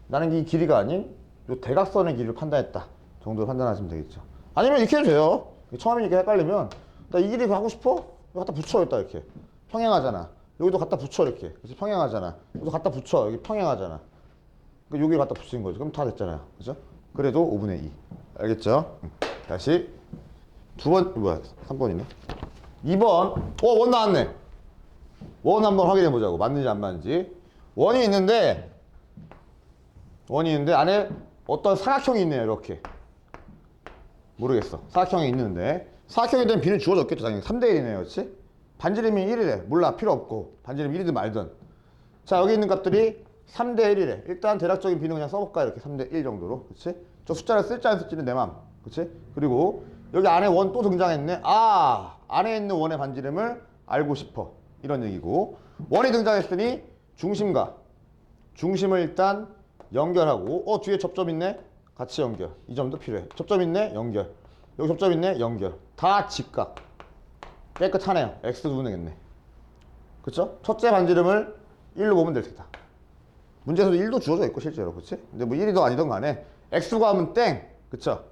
Speaker 1: 나는 이 길이가 아닌 요 대각선의 길이를 판단했다 정도로 판단하시면 되겠죠. 아니면 이렇게 해도 돼요. 처음이니까 헷갈리면 나 이 길이 가고 싶어? 여기 갖다 붙여. 여기다 이렇게 평행하잖아. 여기도 갖다 붙여. 이렇게 그래서 평행하잖아. 여기도 갖다 붙여. 여기 평행하잖아. 그러니까 여기 갖다 붙이는 거죠. 그럼 다 됐잖아요. 그죠? 그래도 5분의 2 알겠죠? 다시 3번이네 2번. 원 나왔네. 원 한번 확인해 보자고. 맞는지 안 맞는지. 원이 있는데 안에 어떤 사각형이 있네요. 이렇게. 모르겠어. 사각형이 있는데 사각형이 되면 B는 주어졌겠죠. 당연히 3대 1이네요. 그렇지? 반지름이 1이래. 몰라. 필요 없고. 반지름 1이든 말든. 자, 여기 있는 값들이 3대 1이래. 일단 대략적인 비는 그냥 써볼까? 이렇게 3대 1 정도로. 그치? 저 숫자를 쓸지 안 쓸지는 내 맘. 그치? 그리고 여기 안에 원 또 등장했네. 아, 안에 있는 원의 반지름을 알고 싶어. 이런 얘기고. 원이 등장했으니 중심과 중심을 일단 연결하고, 뒤에 접점 있네? 같이 연결. 이 점도 필요해. 접점 있네? 연결. 여기 접점 있네? 연결. 다 직각. 깨끗하네요. X 두분 되겠네. 그쵸? 첫째 반지름을 1로 보면 될 테다. 문제에서도 1도 주어져 있고 실제로. 그치? 근데 뭐 1이든 아니든 간에 X 구하면 땡. 그쵸?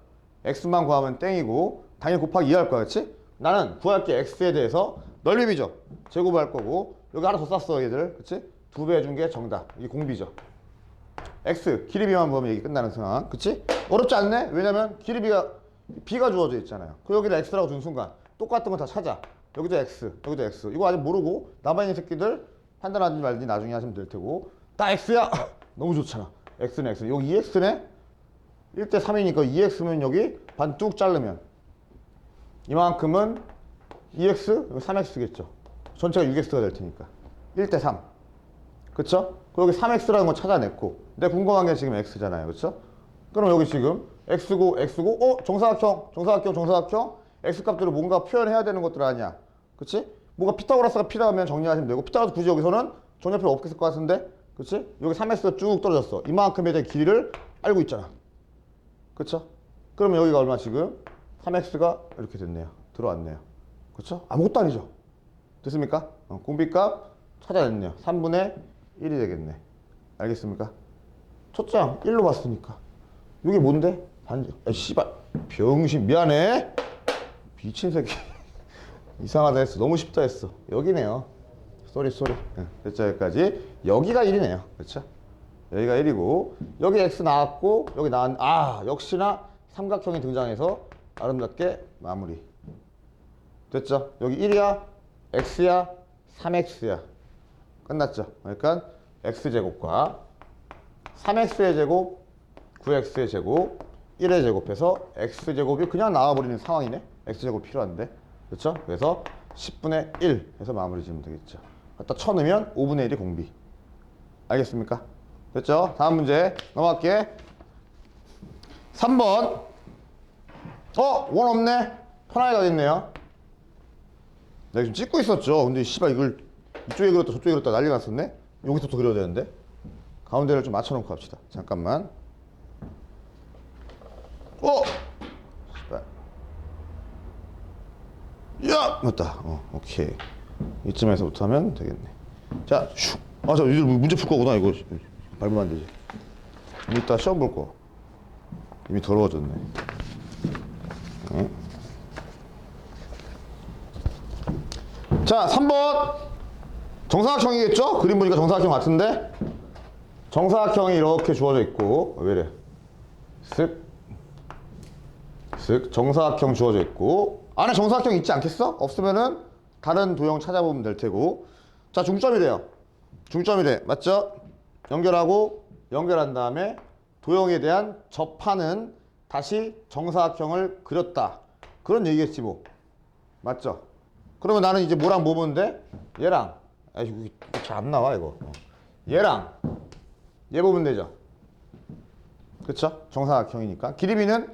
Speaker 1: X만 구하면 땡이고 당연히 곱하기 2 할 거야. 그치? 나는 구할 게 X에 대해서 넓이비죠. 제곱을 할 거고 여기 하나 더 쌌어 얘들. 그치? 2배 해준 게 정답. 이게 공비죠. X 길이비만 보면 얘기 끝나는 상황. 그치? 어렵지 않네? 왜냐면 길이비가 B가 주어져 있잖아요. 그 여기를 X라고 준 순간 똑같은 거 다 찾아. 여기도 X, 여기도 X. 이거 아직 모르고 남아있는 새끼들 판단하지 말지 나중에 하시면 될 테고. 다 X야! 너무 좋잖아. X는 X. 여기 2X네? 1대 3이니까 2X면 여기 반 뚝 자르면 이만큼은 2X, 여기 3X겠죠. 전체가 6X가 될 테니까 1대 3. 그쵸? 여기 3X라는 거 찾아냈고 내가 궁금한 게 지금 X잖아요. 그쵸? 그럼 여기 지금 X고 정사각형 X값들을 뭔가 표현해야 되는 것들 아니야. 그치? 뭔가 피타고라스가 필요하면 정리하시면 되고 피타고라스 굳이 여기서는 정리할 필요 없겠을 것 같은데 그치? 여기 3X가 쭉 떨어졌어. 이만큼에 대한 길이를 알고 있잖아. 그쵸? 그러면 여기가 얼마 지금? 3X가 이렇게 됐네요. 들어왔네요. 그쵸? 아무것도 아니죠. 됐습니까? 공비값 찾아냈네요. 3분의 1이 되겠네. 알겠습니까? 첫째 항 1로 봤으니까. 이게 뭔데? 반지. 씨발. 병신. 미안해. 미친 새끼. 이상하다 했어. 너무 쉽다 했어. 여기네요. 쏘리. 됐죠? 여기까지. 여기가 1이네요. 그렇죠? 여기가 1이고 여기 X 나왔고 여기 역시나 삼각형이 등장해서 아름답게 마무리. 됐죠? 여기 1이야, X야, 3X야. 끝났죠? 그러니까 X제곱과 3X의 제곱, 9X의 제곱, 1의 제곱해서 X제곱이 그냥 나와버리는 상황이네. X제곱 필요한데. 그렇죠? 그래서 10분의 1 해서 마무리 지으면 되겠죠. 갖다 쳐넣으면 5분의 1이 공비. 알겠습니까? 됐죠? 다음 문제 넘어갈게. 3번. 원 없네? 편하게 가겠네요. 내가 지금 찍고 있었죠. 근데 씨발 이걸 이쪽에 그렸다 저쪽에 그렸다 난리 났었네. 여기서부터 그려야 되는데 가운데를 좀 맞춰놓고 합시다. 잠깐만. 씨발. 야! 맞다. 오케이. 이쯤에서부터 하면 되겠네. 자, 슉. 저 이들 문제 풀 거구나. 이거 밟으면 안 되지. 이따 시험 볼 거. 이미 더러워졌네. 자, 3번. 정사각형이겠죠? 그림 보니까 정사각형 같은데? 정사각형이 이렇게 주어져 있고, 왜래? 쓱. 정사각형 주어져 있고, 안에 정사각형 있지 않겠어? 없으면은 다른 도형 찾아보면 될 테고. 자, 중점이래요. 중점이래. 맞죠? 연결한 다음에 도형에 대한 접하는 다시 정사각형을 그렸다. 그런 얘기겠지 뭐. 맞죠? 그러면 나는 이제 뭐랑 뭐 보는데? 얘랑. 이거 잘 안 나와 이거. 얘랑 얘 보면 되죠. 그쵸? 정사각형이니까. 길이는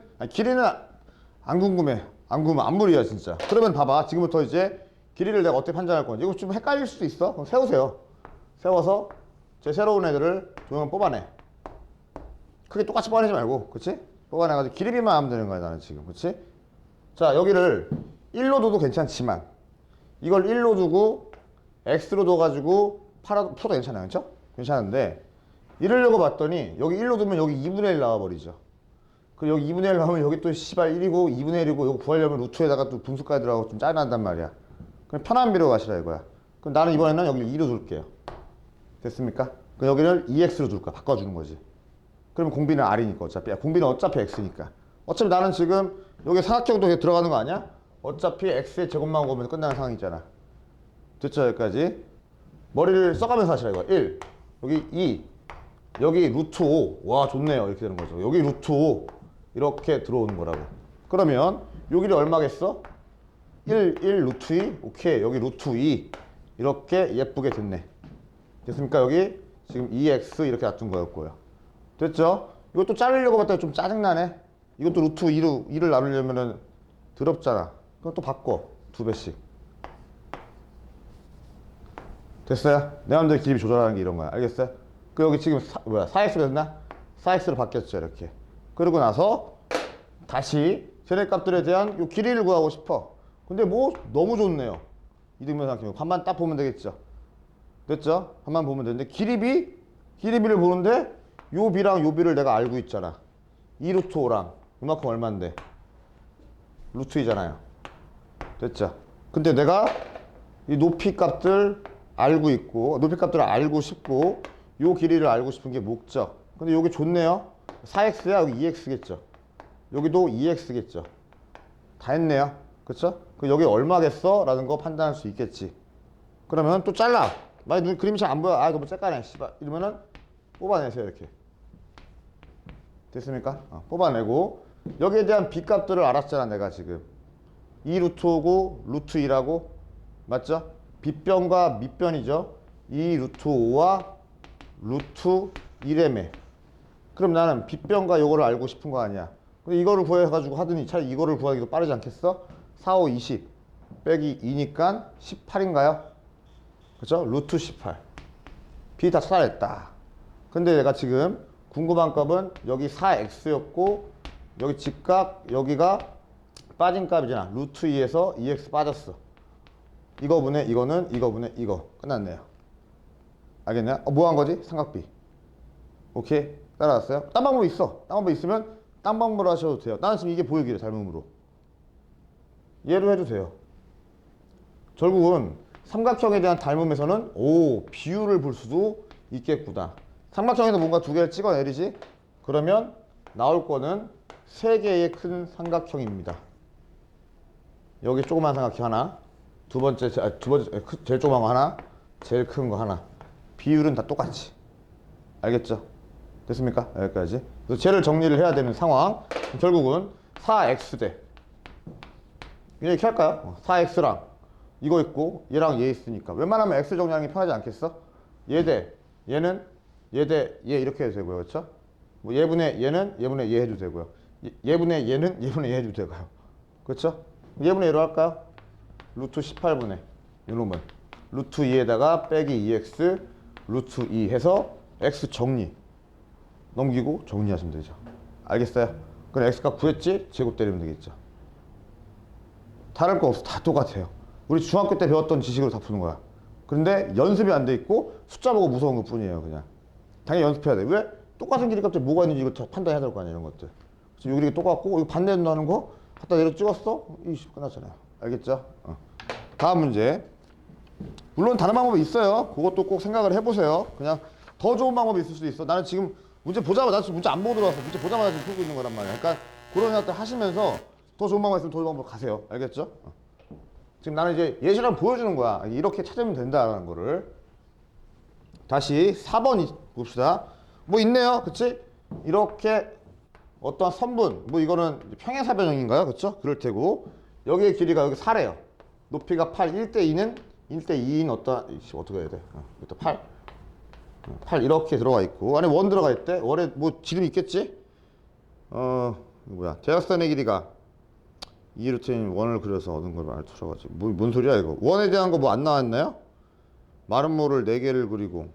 Speaker 1: 안 궁금해. 안 무리야 진짜. 그러면 봐봐. 지금부터 이제 길이를 내가 어떻게 판단할 건지. 이거 좀 헷갈릴 수도 있어. 그럼 세우세요. 세워서 제 새로운 애들을 도형을 뽑아내. 크게 똑같이 뽑아내지 말고. 그치? 뽑아내가지고 길이비만 하면 되는 거야 나는 지금. 그치? 자, 여기를 1로 둬도 괜찮지만 이걸 1로 두고 X로 둬가지고 풀어도 괜찮아요. 그쵸? 괜찮은데 이러려고 봤더니 여기 1로 두면 여기 2분의 1 나와버리죠. 그 여기 2분의 1 나오면 여기 또 씨발 1이고 2분의 1이고 이거 구하려면 루트에다가 또 분수까지 들어가고 좀 짜증난단 말이야. 그럼 편한 비로 가시라 이거야. 그럼 나는 이번에는 여기를 2로 둘게요. 됐습니까? 그럼 여기를 2X로 둘 거야. 바꿔주는 거지. 그러면 공비는 R이니까 어차피. 공비는 어차피 X니까. 어차피 나는 지금 여기 사각형도 들어가는 거 아니야? 어차피 X의 제곱만 구하면 끝나는 상황이잖아. 됐죠? 여기까지. 머리를 써가면서 하시라 이거. 1. 여기 2. 여기 루트 5. 와 좋네요. 이렇게 되는 거죠. 여기 루트 5. 이렇게 들어오는 거라고. 그러면 여기를 얼마겠어? 1 루트 2. 오케이. 여기 루트 2. 이렇게 예쁘게 됐네. 됐습니까? 여기 지금 2x 이렇게 놔둔 거였고요. 됐죠? 이것도 자르려고 봤더니 좀 짜증나네. 이것도 루트 2를 나누려면은 더럽잖아. 그럼 또 바꿔. 2배씩. 됐어요? 내 마음대로 길이 조절하는 게 이런 거야. 알겠어요? 그 여기 지금 4x로 됐나? 4x로 바뀌었죠. 이렇게. 그러고 나서 다시 세례값들에 대한 요 길이를 구하고 싶어. 근데 뭐 너무 좋네요. 이등변 삼각형. 반만 딱 보면 되겠죠. 됐죠? 반만 보면 되는데 길이비를 보는데 요 비랑 요 비를 내가 알고 있잖아. 2 루트 5랑 이만큼 얼만데? 루트 2잖아요. 됐죠? 근데 내가 이 높이 값들 알고 있고 높이 값들을 알고 싶고 요 길이를 알고 싶은 게 목적. 근데 요게 좋네요. 4x야 여기 2x겠죠. 여기도 2x겠죠. 다 했네요. 그쵸? 그 여기 얼마겠어? 라는 거 판단할 수 있겠지. 그러면 또 잘라. 만약 그림이 잘 안 보여. 아 이거 뭐 째까네 씨발 이러면은 뽑아내세요. 이렇게 됐습니까? 뽑아내고 여기에 대한 비값들을 알았잖아. 내가 지금 2 루트 5고 루트 2라고 맞죠? 빗변과 밑변이죠. 2 루트 5와 루트 1m에 그럼 나는 빗변과 요거를 알고 싶은 거 아니야. 근데 이거를 구해가지고 하더니 차라리 이거를 구하기 더 빠르지 않겠어? 4, 5, 20 빼기 2니까 18인가요? 그죠? 루트 18 B 다 찾아냈다. 근데 내가 지금 궁금한 값은 여기 4x였고 여기 직각 여기가 빠진 값이잖아. 루트 2에서 2x 빠졌어. 이거 분의 이거는 이거 분의 이거 끝났네요. 알겠냐? 뭐 한 거지? 삼각비. 오케이? 따라왔어요? 딴 방법이 있어. 딴 방법이 있으면 딴 방법으로 하셔도 돼요. 나는 지금 이게 보이기를 닮음으로 얘로 해도 돼요. 결국은 삼각형에 대한 닮음에서는 오 비율을 볼 수도 있겠구나. 삼각형에서 뭔가 두 개를 찍어내리지? 그러면 나올 거는 세 개의 큰 삼각형입니다. 여기 조그만 삼각형 하나, 두 번째 제일 조그만 거 하나, 제일 큰 거 하나. 비율은 다 똑같이. 알겠죠? 됐습니까? 여기까지. 그래서 쟤를 정리를 해야 되는 상황. 결국은 4x대. 이렇게 할까요? 4x랑 이거 있고 얘랑 얘 있으니까 웬만하면 x 정리하는 게 편하지 않겠어? 얘 대 얘는 얘 대 얘 이렇게 해도 되고요. 그렇죠? 뭐 얘분의 얘는 얘분의 얘 해도 되고요. 얘분의 얘는 얘분의 얘 해도 되고요. 그렇죠? 얘분의 얘로 할까요? 루트 18분의 이놈은 루트 2에다가 빼기 2x 루트 2 해서 x 정리 넘기고 정리하시면 되죠. 알겠어요? 그럼 x값 구했지? 제곱 때리면 되겠죠. 다를 거 없어. 다 똑같아요. 우리 중학교 때 배웠던 지식으로 다 푸는 거야. 그런데 연습이 안 돼 있고 숫자 보고 무서운 것 뿐이에요. 그냥 당연히 연습해야 돼. 왜? 똑같은 길이 값이 뭐가 있는지 이걸 다 판단해야 될 거 아니야. 이런 것들. 지금 여기 똑같고 이거 반대된다는 거 갖다 내려 찍었어? 이씨 끝났잖아요. 알겠죠? 다음 문제. 물론 다른 방법이 있어요. 그것도 꼭 생각을 해보세요. 그냥 더 좋은 방법이 있을 수도 있어. 나는 지금 문제 보자마자, 나 지금 문제 안 보고 들어왔어. 문제 보자마자 지금 풀고 있는 거란 말이야. 그러니까 그런 생각들 하시면서 더 좋은 방법 있으면 더 좋은 방법으로 가세요. 알겠죠? 지금 나는 이제 예시를 보여주는 거야. 이렇게 찾으면 된다라는 거를. 다시 4번 봅시다. 뭐 있네요. 그치? 이렇게 어떠한 선분, 뭐 이거는 평행사변형인가요? 그쵸? 그럴 테고. 여기의 길이가 여기 4래요. 높이가 8, 1대2는 1대2인 어떻게 해야 돼? 일단 8 이렇게 들어가 있고 안에 원 들어가 있대. 원에 뭐 지름이 있겠지? 뭐야? 대각선의 길이가 2루트인 원을 그려서 얻은 걸 말투셔가지고 뭔 소리야 이거? 원에 대한 거 뭐 안 나왔나요? 마름모를 4개를 그리고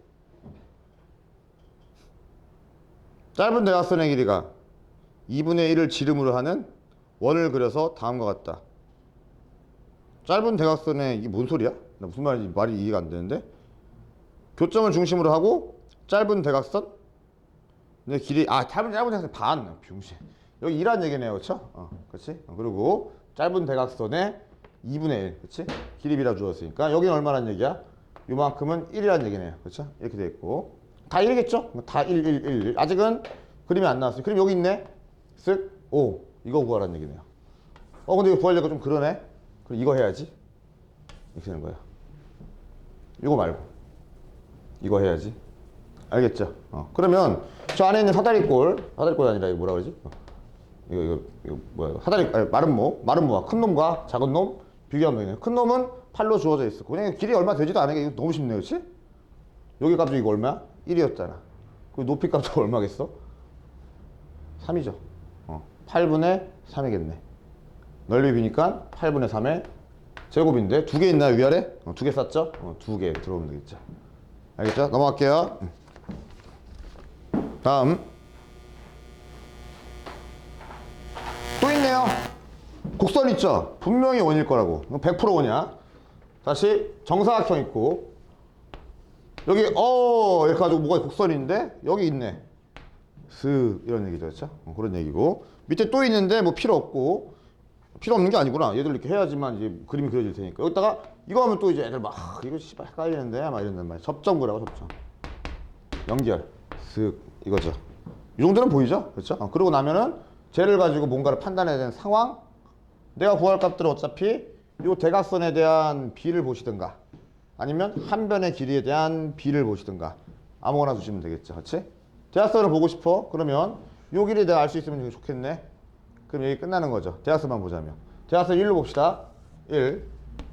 Speaker 1: 짧은 대각선의 길이가 2분의 1을 지름으로 하는 원을 그려서 다음과 같다. 짧은 대각선에 이게 뭔 소리야? 나 무슨 말인지 말이 이해가 안 되는데. 교점을 중심으로 하고 짧은 대각선 근데 길이 짧은 대각선 반 병신 여기 2란 얘기네요. 그쵸? 그치? 그리고 짧은 대각선에 2분의 1 그치? 길이 비라 주었으니까 여기는 얼마란 얘기야? 요만큼은 1이란 얘기네요. 그쵸? 이렇게 돼 있고 다 1이겠죠? 다 1, 1, 1, 1 아직은 그림이 안 나왔어요. 그림 여기 있네. 쓱 5 이거 구하라는 얘기네요. 근데 이거 구하려고 좀 그러네. 그럼 이거 해야지. 이렇게 되는 거야. 이거 말고 이거 해야지. 알겠죠? 그러면 저 안에 있는 사다리꼴 아니라 이거 뭐라 그러지? 이거 뭐야? 마름모와 큰 놈과 작은 놈 비교하면 되겠네. 큰 놈은 8로 주어져 있어. 그냥 길이 얼마 되지도 않은 게 이거 너무 쉽네요, 그렇지? 여기 값도 이거 얼마야? 1이었잖아. 그 높이 값도 얼마겠어? 3이죠. 8분의 3이겠네. 넓이 비니까 8분의 3의 제곱인데 두 개 있나요 위아래? 두 개 쌌죠? 두 개 들어오면 되겠죠. 알겠죠? 넘어갈게요. 다음 또 있네요. 곡선 있죠? 분명히 원일 거라고. 100% 원이야. 다시 정사각형 있고 여기 이렇게 가지고 뭐가 곡선인데 여기 있네. 슥 이런 얘기죠. 그렇죠? 그런 얘기고 밑에 또 있는데 뭐 필요 없고 필요 없는 게 아니구나. 얘들 이렇게 해야지만 이제 그림이 그려질 테니까 여기다가 이거 하면 또 이제 애들 막 이거 씨발 헷갈리는데 막 이런단 말이야. 접점구라고 접점. 연결 슥 이거죠. 이 정도는 보이죠? 그렇죠? 그러고 나면은 쟤를 가지고 뭔가를 판단해야 되는 상황. 내가 구할 값들은 어차피 이 대각선에 대한 비를 보시든가 아니면 한 변의 길이에 대한 비를 보시든가 아무거나 주시면 되겠죠. 그렇지? 대각선을 보고 싶어. 그러면 요 길이 내가 알 수 있으면 좋겠네. 그럼 여기 끝나는 거죠. 대각선만 보자면. 대각선 1로 봅시다. 1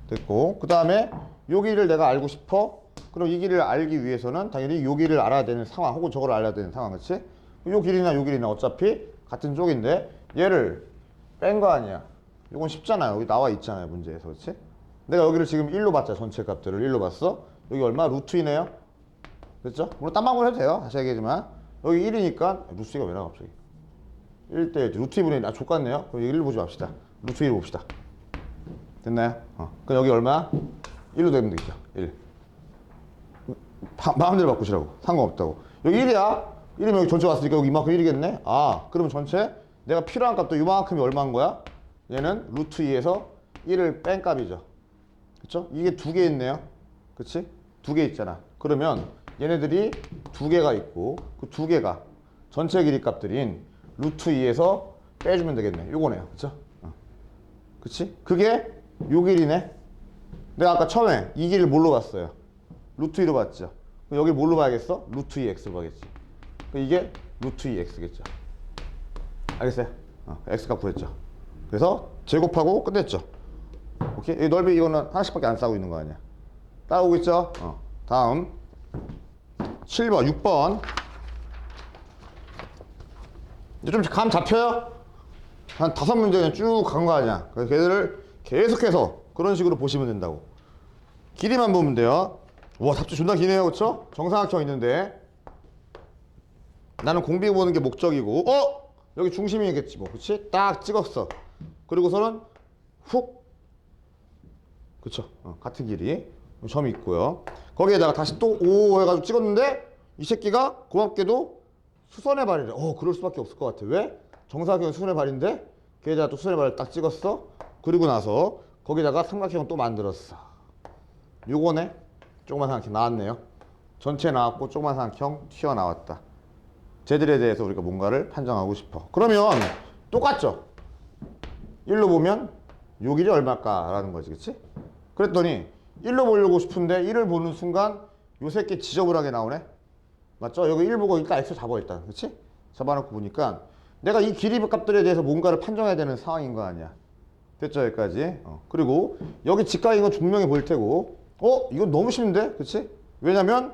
Speaker 1: 됐고 그 다음에 요 길이를 내가 알고 싶어. 그럼 이 길이를 알기 위해서는 당연히 요 길이를 알아야 되는 상황 혹은 저걸 알아야 되는 상황. 그렇지? 요 길이나 요 길이나 어차피 같은 쪽인데 얘를 뺀 거 아니야. 이건 쉽잖아요. 여기 나와 있잖아요. 문제에서. 그렇지? 내가 여기를 지금 1로 봤자 전체 값들을 1로 봤어. 여기 얼마? 루트이네요. 그렇죠? 물론 딴 방법으로 해도 돼요. 다시 얘기하지만 여기 1이니까 루트가 왜 나와 갑자기? 1대 루트 2분의 족같네요. 그럼 1로 보지 맙시다. 루트 2로 봅시다. 됐나요? 그럼 여기 얼마? 1로 되면 되겠죠. 1. 마음대로 바꾸시라고. 상관없다고. 여기 1이야. 1이면 여기 전체 왔으니까 여기 이만큼 1이겠네. 그러면 전체 내가 필요한 값도 이만큼이 얼마인 거야? 얘는 루트 2에서 1을 뺀 값이죠. 그쵸? 이게 두 개 있네요. 그치? 두 개 있잖아. 그러면 얘네들이 두 개가 있고 그 두 개가 전체 길이 값들인 루트 2에서 빼주면 되겠네. 요거네요. 그쵸? 그치? 그게 요 길이네. 내가 아까 처음에 이 길을 뭘로 봤어요? 루트 2로 봤죠? 그럼 여기 뭘로 봐야겠어? 루트 2x로 봐야겠지. 그럼 이게 루트 2x겠죠. 알겠어요? x값 구했죠. 그래서 제곱하고 끝냈죠. 오케이? 이 넓이 이거는 하나씩밖에 안 싸고 있는 거 아니야. 따라오고 있죠? 다음 7번, 6번. 이제 좀 감 잡혀요? 한 5문제는 쭉 간 거 아니야. 그래서 걔들을 계속해서 그런 식으로 보시면 된다고. 길이만 보면 돼요. 와, 답지 존나 기네요. 그쵸? 정사각형 있는데 나는 공비 보는 게 목적이고 여기 중심이겠지 뭐. 그치? 딱 찍었어. 그리고서는 훅 그쵸? 같은 길이 점이 있고요. 거기에다가 다시 또 5 해가지고 찍었는데 이 새끼가 고맙게도 수선의 발이래. 그럴 수밖에 없을 것 같아. 왜? 정사각형은 수선의 발인데 걔에다가 또 수선의 발을 딱 찍었어. 그리고 나서 거기다가 삼각형을 또 만들었어. 요거네. 조그만 삼각형 나왔네요. 전체 나왔고 조그만 삼각형 튀어나왔다. 쟤들에 대해서 우리가 뭔가를 판정하고 싶어. 그러면 똑같죠? 1로 보면 요 길이 얼마일까라는 거지. 그치? 그랬더니 1로 보려고 싶은데 1을 보는 순간 요 새끼 지저분하게 나오네. 맞죠? 여기 1 보고 일단 x 잡아 일단. 그치? 잡아놓고 보니까 내가 이 길이 값들에 대해서 뭔가를 판정해야 되는 상황인 거 아니야. 됐죠? 여기까지. 그리고 여기 직각인 건 분명히 보일 테고 이건 너무 쉬운데? 그치? 왜냐면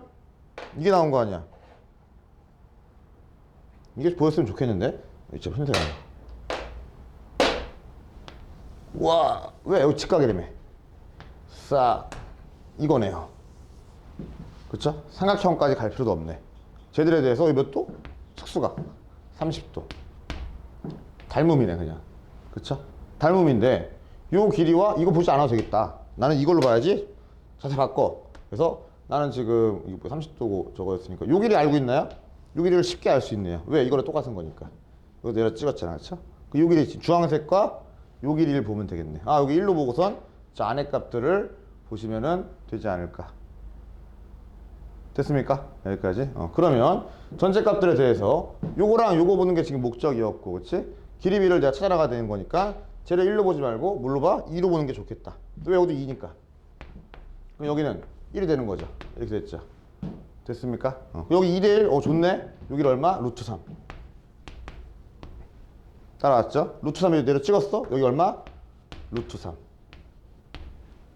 Speaker 1: 이게 나온 거 아니야. 이게 보였으면 좋겠는데? 진짜 흔들어. 와, 왜 여기 직각이라며? 싹 이거네요. 그쵸? 삼각형까지 갈 필요도 없네. 쟤들에 대해서 몇 도? 특수각 30도. 닮음이네 그냥. 그쵸? 닮음인데 요 길이와 이거 보지 않아도 되겠다. 나는 이걸로 봐야지. 자세 바꿔. 그래서 나는 지금 이거 30도고 저거였으니까 요 길이 알고 있나요? 요 길이를 쉽게 알 수 있네요. 왜? 이거랑 똑같은 거니까. 이거 내가 찍었잖아. 그쵸? 요 길이 주황색과 요 길이를 보면 되겠네. 여기 1로 보고선 저 안의 값들을 보시면은 되지 않을까. 됐습니까? 여기까지. 그러면 전체 값들에 대해서 요거랑 요거 보는 게 지금 목적이었고, 그치? 길이비를 내가 찾아나가야 되는 거니까 쟤를 1로 보지 말고 뭘로 봐? 2로 보는 게 좋겠다. 왜? 여기도 2니까. 그럼 여기는 1이 되는 거죠. 이렇게 됐죠. 됐습니까? 여기 2대1. 좋네. 여기를 얼마? 루트 3. 따라왔죠? 루트 3을 내려 찍었어? 여기 얼마? 루트 3.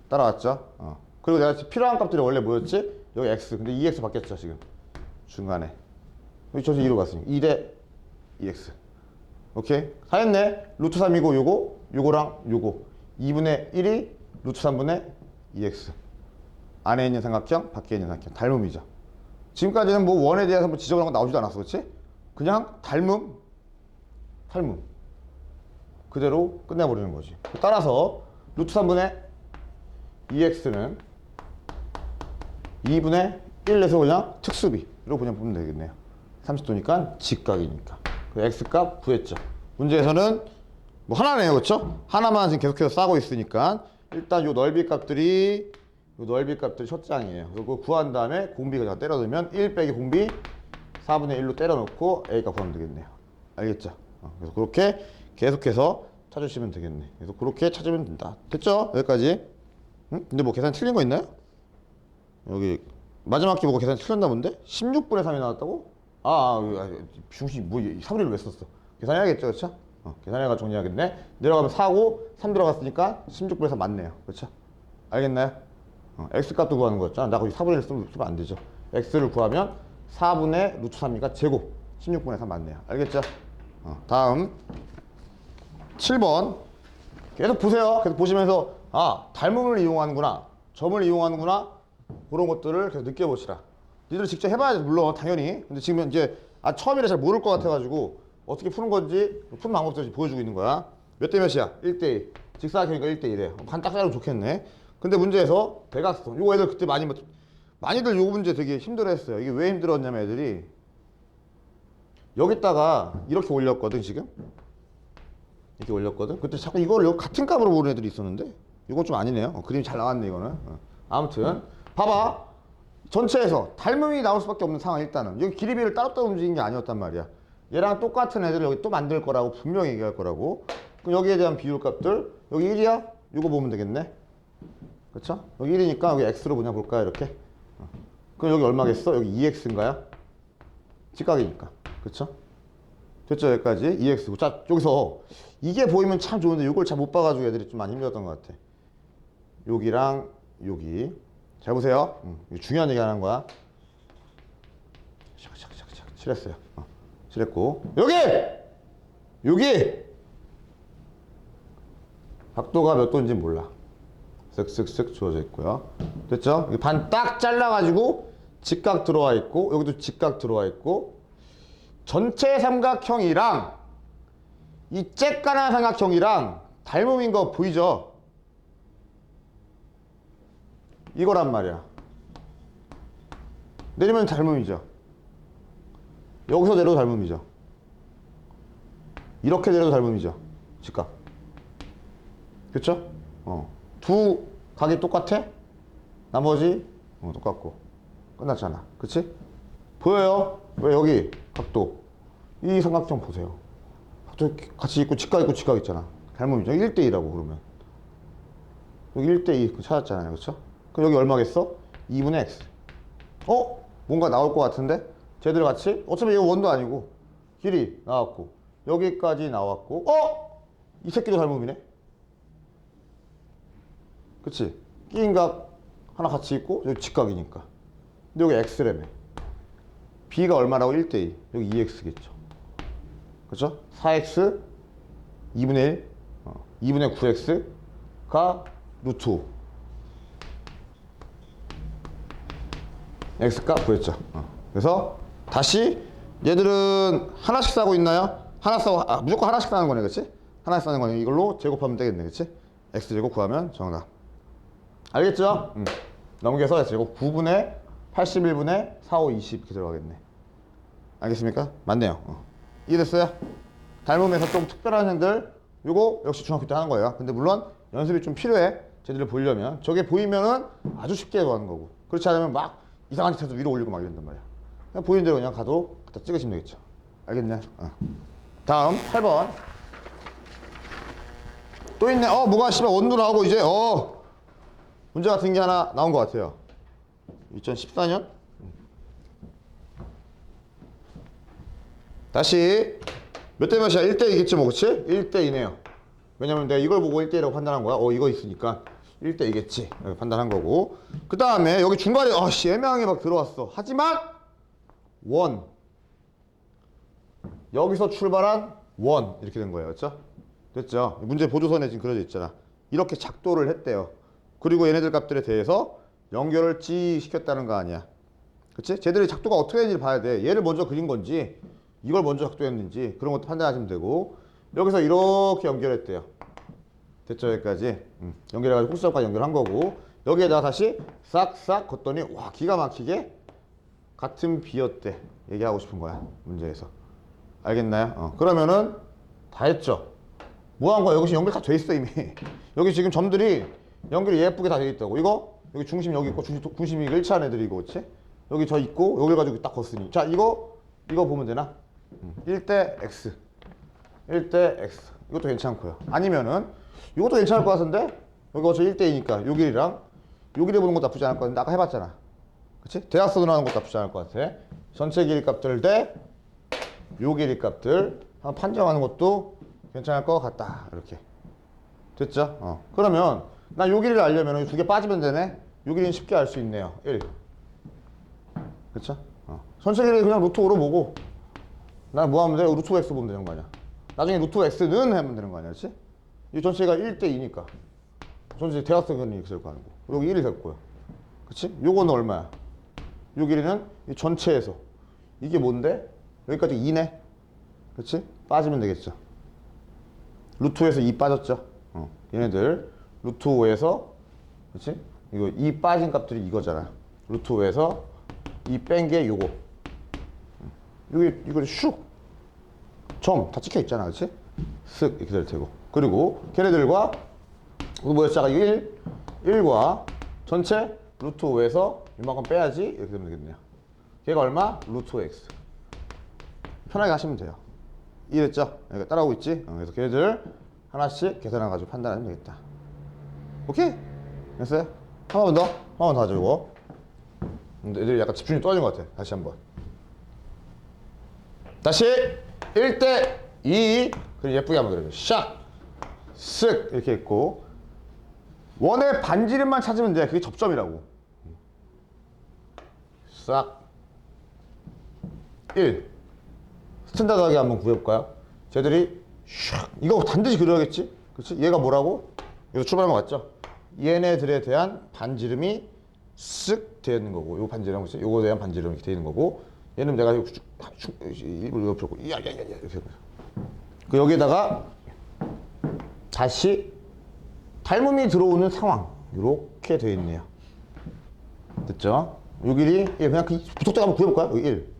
Speaker 1: 따라왔죠? 그리고 내가 필요한 값들이 원래 뭐였지? 여기 x. 근데 2x 바뀌었죠 지금 중간에. 여기 저기서 2로 갔으니까 2 대 2x. 오케이? 다 했네. 루트 3이고 요거랑 요거 2분의 1이 루트 3분의 2x. 안에 있는 삼각형, 밖에 있는 삼각형. 닮음이죠. 지금까지는 뭐 원에 대해서 뭐 지적을 한 거 나오지도 않았어. 그렇지? 그냥 닮음. 그대로 끝내버리는 거지. 따라서 루트 3분의 2x는 2분의 1에서 그냥 특수비로 그냥 보면 되겠네요. 30도니까 직각이니까. 그 x값 구했죠. 문제에서는 뭐 하나네요. 그렇죠? 하나만 지금 계속해서 싸고 있으니까 일단 요 넓이 값들이 첫 장이에요. 그리고 구한 다음에 공비가 다 때려 넣으면 1 빼기 공비 4분의 1로 때려 넣고 a가 구하면 되겠네요. 알겠죠? 그래서 그렇게 계속해서 찾으시면 되겠네. 그래서 그렇게 찾으면 된다. 됐죠? 여기까지. 응? 근데 뭐 계산 틀린 거 있나요? 여기 마지막 기 보고 계산 틀렸나 본데? 16분의 3이 나왔다고? 중식 뭐 3분의 1로 왜 썼어? 계산해야겠죠, 그렇죠? 계산해가지고 정리하겠네. 내려가면 4고 3 들어갔으니까 16분의 3 맞네요, 그렇죠? 알겠나요? x 값도 구하는 거였잖아. 나 거기 4분의 1 쓰면 안 되죠. x를 구하면 4분의 루트 3이니까 제곱 16분의 3 맞네요. 알겠죠? 다음 7번 계속 보세요. 계속 보시면서 닮음을 이용하는구나, 점을 이용하는구나, 그런 것들을 계속 느껴보시라. 니들 직접 해봐야지 물론 당연히. 근데 지금 이제 처음이라 잘 모를 것 같아가지고 어떻게 푸는 건지 푸는 방법들을 보여주고 있는 거야. 몇 대 몇이야? 1대1. 직사각형이니까 1대1에 반 딱 자르면 좋겠네. 근데 문제에서 대각선, 요거 애들 그때 많이들 요 문제 되게 힘들어했어요. 이게 왜 힘들었냐면 애들이 여기다가 이렇게 올렸거든. 지금 이렇게 올렸거든. 그때 자꾸 이거를 같은 값으로 보는 애들이 있었는데 이건 좀 아니네요. 그림이 잘 나왔네 이거는. 아무튼 봐봐, 전체에서 닮음이 나올 수밖에 없는 상황. 일단은 여기 길이비를 따로따로 움직인 게 아니었단 말이야. 얘랑 똑같은 애들을 여기 또 만들 거라고 분명히 얘기할 거라고. 그럼 여기에 대한 비율값들 여기 1이야? 이거 보면 되겠네. 그쵸? 여기 1이니까 여기 x로 그냥 볼까요? 이렇게. 그럼 여기 얼마겠어? 여기 2x인가요? 직각이니까. 그쵸? 됐죠? 여기까지 2x. 자, 여기서 이게 보이면 참 좋은데 이걸 잘 못 봐가지고 애들이 좀 많이 힘들었던 것 같아. 여기랑 여기. 잘 보세요. 이거 중요한 얘기 하는 거야. 샥샥샥샥 칠했어요. 칠했고 여기 각도가 몇 도인지 몰라. 쓱쓱쓱 주어져 있고요. 됐죠? 반 딱 잘라가지고 직각 들어와 있고 여기도 직각 들어와 있고 전체 삼각형이랑 이 쬐깐한 삼각형이랑 닮음인 거 보이죠? 이거란 말이야. 내리면 닮음이죠. 여기서 내려도 닮음이죠. 이렇게 내려도 닮음이죠. 직각. 그쵸? 두 각이 똑같아? 나머지 똑같고 끝났잖아. 그치? 보여요? 왜 여기 각도 이 삼각형 보세요. 각도 같이 있고 직각 있고 직각 있잖아. 닮음이죠. 1대2라고 그러면 여기 1대2 찾았잖아요. 그쵸? 그럼 여기 얼마겠어? 2분의 x. 뭔가 나올 것 같은데? 쟤들 같이? 어차피 이거 원도 아니고 길이 나왔고 여기까지 나왔고 이 새끼도 닮음이네? 그치? 끼인 각 하나 같이 있고 여기 직각이니까. 근데 여기 x라며. b가 얼마라고? 1대2. 여기 2x겠죠. 그쵸? 4x 2분의 1 2분의 9x가 루트 5. x값 구했죠. 그래서 다시 얘들은 하나씩 싸고 있나요? 하나 싸고 무조건 하나씩 싸는 거네. 그치? 하나씩 싸는 거네. 이걸로 제곱하면 되겠네. 그치? x제곱 구하면 정답. 알겠죠? 넘겨서 x제곱 9분의 81분의 4, 5, 20 이렇게 들어가겠네. 알겠습니까? 맞네요. 이해됐어요? 닮음에서 좀 특별한 행들 요거 역시 중학교 때 하는 거예요. 근데 물론 연습이 좀 필요해. 쟤들을 보려면 저게 보이면은 아주 쉽게 하는 거고, 그렇지 않으면 막 이상한 짓 해서 위로 올리고 막 이런단 말이야. 그냥 보이는 대로 그냥 가도 갖다 찍으시면 되겠죠. 알겠네? 다음 8번 또 있네. 뭐가 씨발 원도 나오고 이제 문제 같은 게 하나 나온 것 같아요. 2014년 다시 몇 대 몇이야? 1대2겠지 뭐. 그치? 1대2네요. 왜냐면 내가 이걸 보고 1대2라고 판단한 거야. 이거 있으니까 1대 2겠지. 이렇게 판단한 거고. 그 다음에 여기 중간에 애매하게 막 들어왔어. 하지만 원. 여기서 출발한 원 이렇게 된 거예요. 그렇죠? 됐죠? 문제 보조선에 지금 그려져 있잖아. 이렇게 작도를 했대요. 그리고 얘네들 값들에 대해서 연결을 시켰다는 거 아니야. 그치? 쟤들의 작도가 어떻게 되는지 봐야 돼. 얘를 먼저 그린 건지 이걸 먼저 작도했는지 그런 것도 판단하시면 되고. 여기서 이렇게 연결했대요. 됐죠? 여기까지. 연결해가지고 홀수값까지 연결한 거고. 여기에다가 다시 싹싹 걷더니 와 기가 막히게 같은 비였대. 얘기하고 싶은 거야. 문제에서. 알겠나요? 그러면은 다 했죠. 뭐 한 거야? 여기 지금 연결 다 돼 있어 이미. 여기 지금 점들이 연결이 예쁘게 다 돼 있다고. 이거 여기 중심 여기 있고 중심이 일치한 애들이고, 그렇지? 여기 저 있고 여기를 가지고 딱 걷으니. 자 이거 보면 되나? 1대 x 1대 x 이것도 괜찮고요. 아니면은 이것도 괜찮을 것 같은데 여기 어차피 1대 2니까 요 길이랑 요 길이 보는 것도 나쁘지 않을 것 같은데 아까 해봤잖아. 그치? 대각선으로 하는 것도 나쁘지 않을 것 같아. 전체 길이 값들 대 요 길이 값들 한번 판정하는 것도 괜찮을 것 같다. 이렇게 됐죠? 그러면 나 요 길이를 알려면 두 개 빠지면 되네. 요 길이는 쉽게 알 수 있네요. 1 그쵸? 전체 길이 그냥 루트 5로 보고 난 뭐 하면 돼? 루트 x 보면 되는 거 아니야. 나중에 루트 x는 하면 되는 거 아니야. 그치? 이 전체가 1대 2니까 전체 대각선이 있을 거 아니고 여기 1이 됐고요. 그치? 요거는 얼마야? 요 길이는 이 전체에서 이게 뭔데? 여기까지 2네. 그치? 빠지면 되겠죠. 루트 5에서 2 빠졌죠. 얘네들 루트 5에서 그치? 이거 2 빠진 값들이 이거잖아. 루트 5에서 2 뺀 게 요거. 이거 슉 점 다 찍혀 있잖아. 그치? 쓱 이렇게 될 테고. 그리고 걔네들과 뭐였자가 1과 전체 루트 5에서 이만큼 빼야지 이렇게 되면 되겠네요. 걔가 얼마? 루트 x. 편하게 하시면 돼요. 이랬죠? 여기가 따라오고 있지? 그래서 걔네들 하나씩 계산해가지고 판단하면 되겠다. 오케이? 됐어요? 한 번 더 하죠 이거. 근데 애들이 약간 집중이 떨어진 것 같아. 다시 한번. 다시 1대 2 그리고 예쁘게 한번 그려요. 샥! 쓱! 이렇게 있고 원의 반지름만 찾으면 돼. 그게 접점이라고. 싹 1 스탠다드하게 한번 구해볼까요? 쟤들이 샥 이거 반드시 그려야겠지? 그렇지? 얘가 뭐라고? 여기서 출발한 거 맞죠? 얘네들에 대한 반지름이 쓱 되어 있는 거고 요 반지름 그렇지? 요거에 대한 반지름이 이렇게 되어 있는 거고 얘는 내가 일부러 이거 펴고 이렇게 그 여기에다가 다시 닮음이 들어오는 상황 이렇게 되어 있네요. 됐죠? 요 길이 그냥 그 부속대가 한번 구해볼까요? 여기 1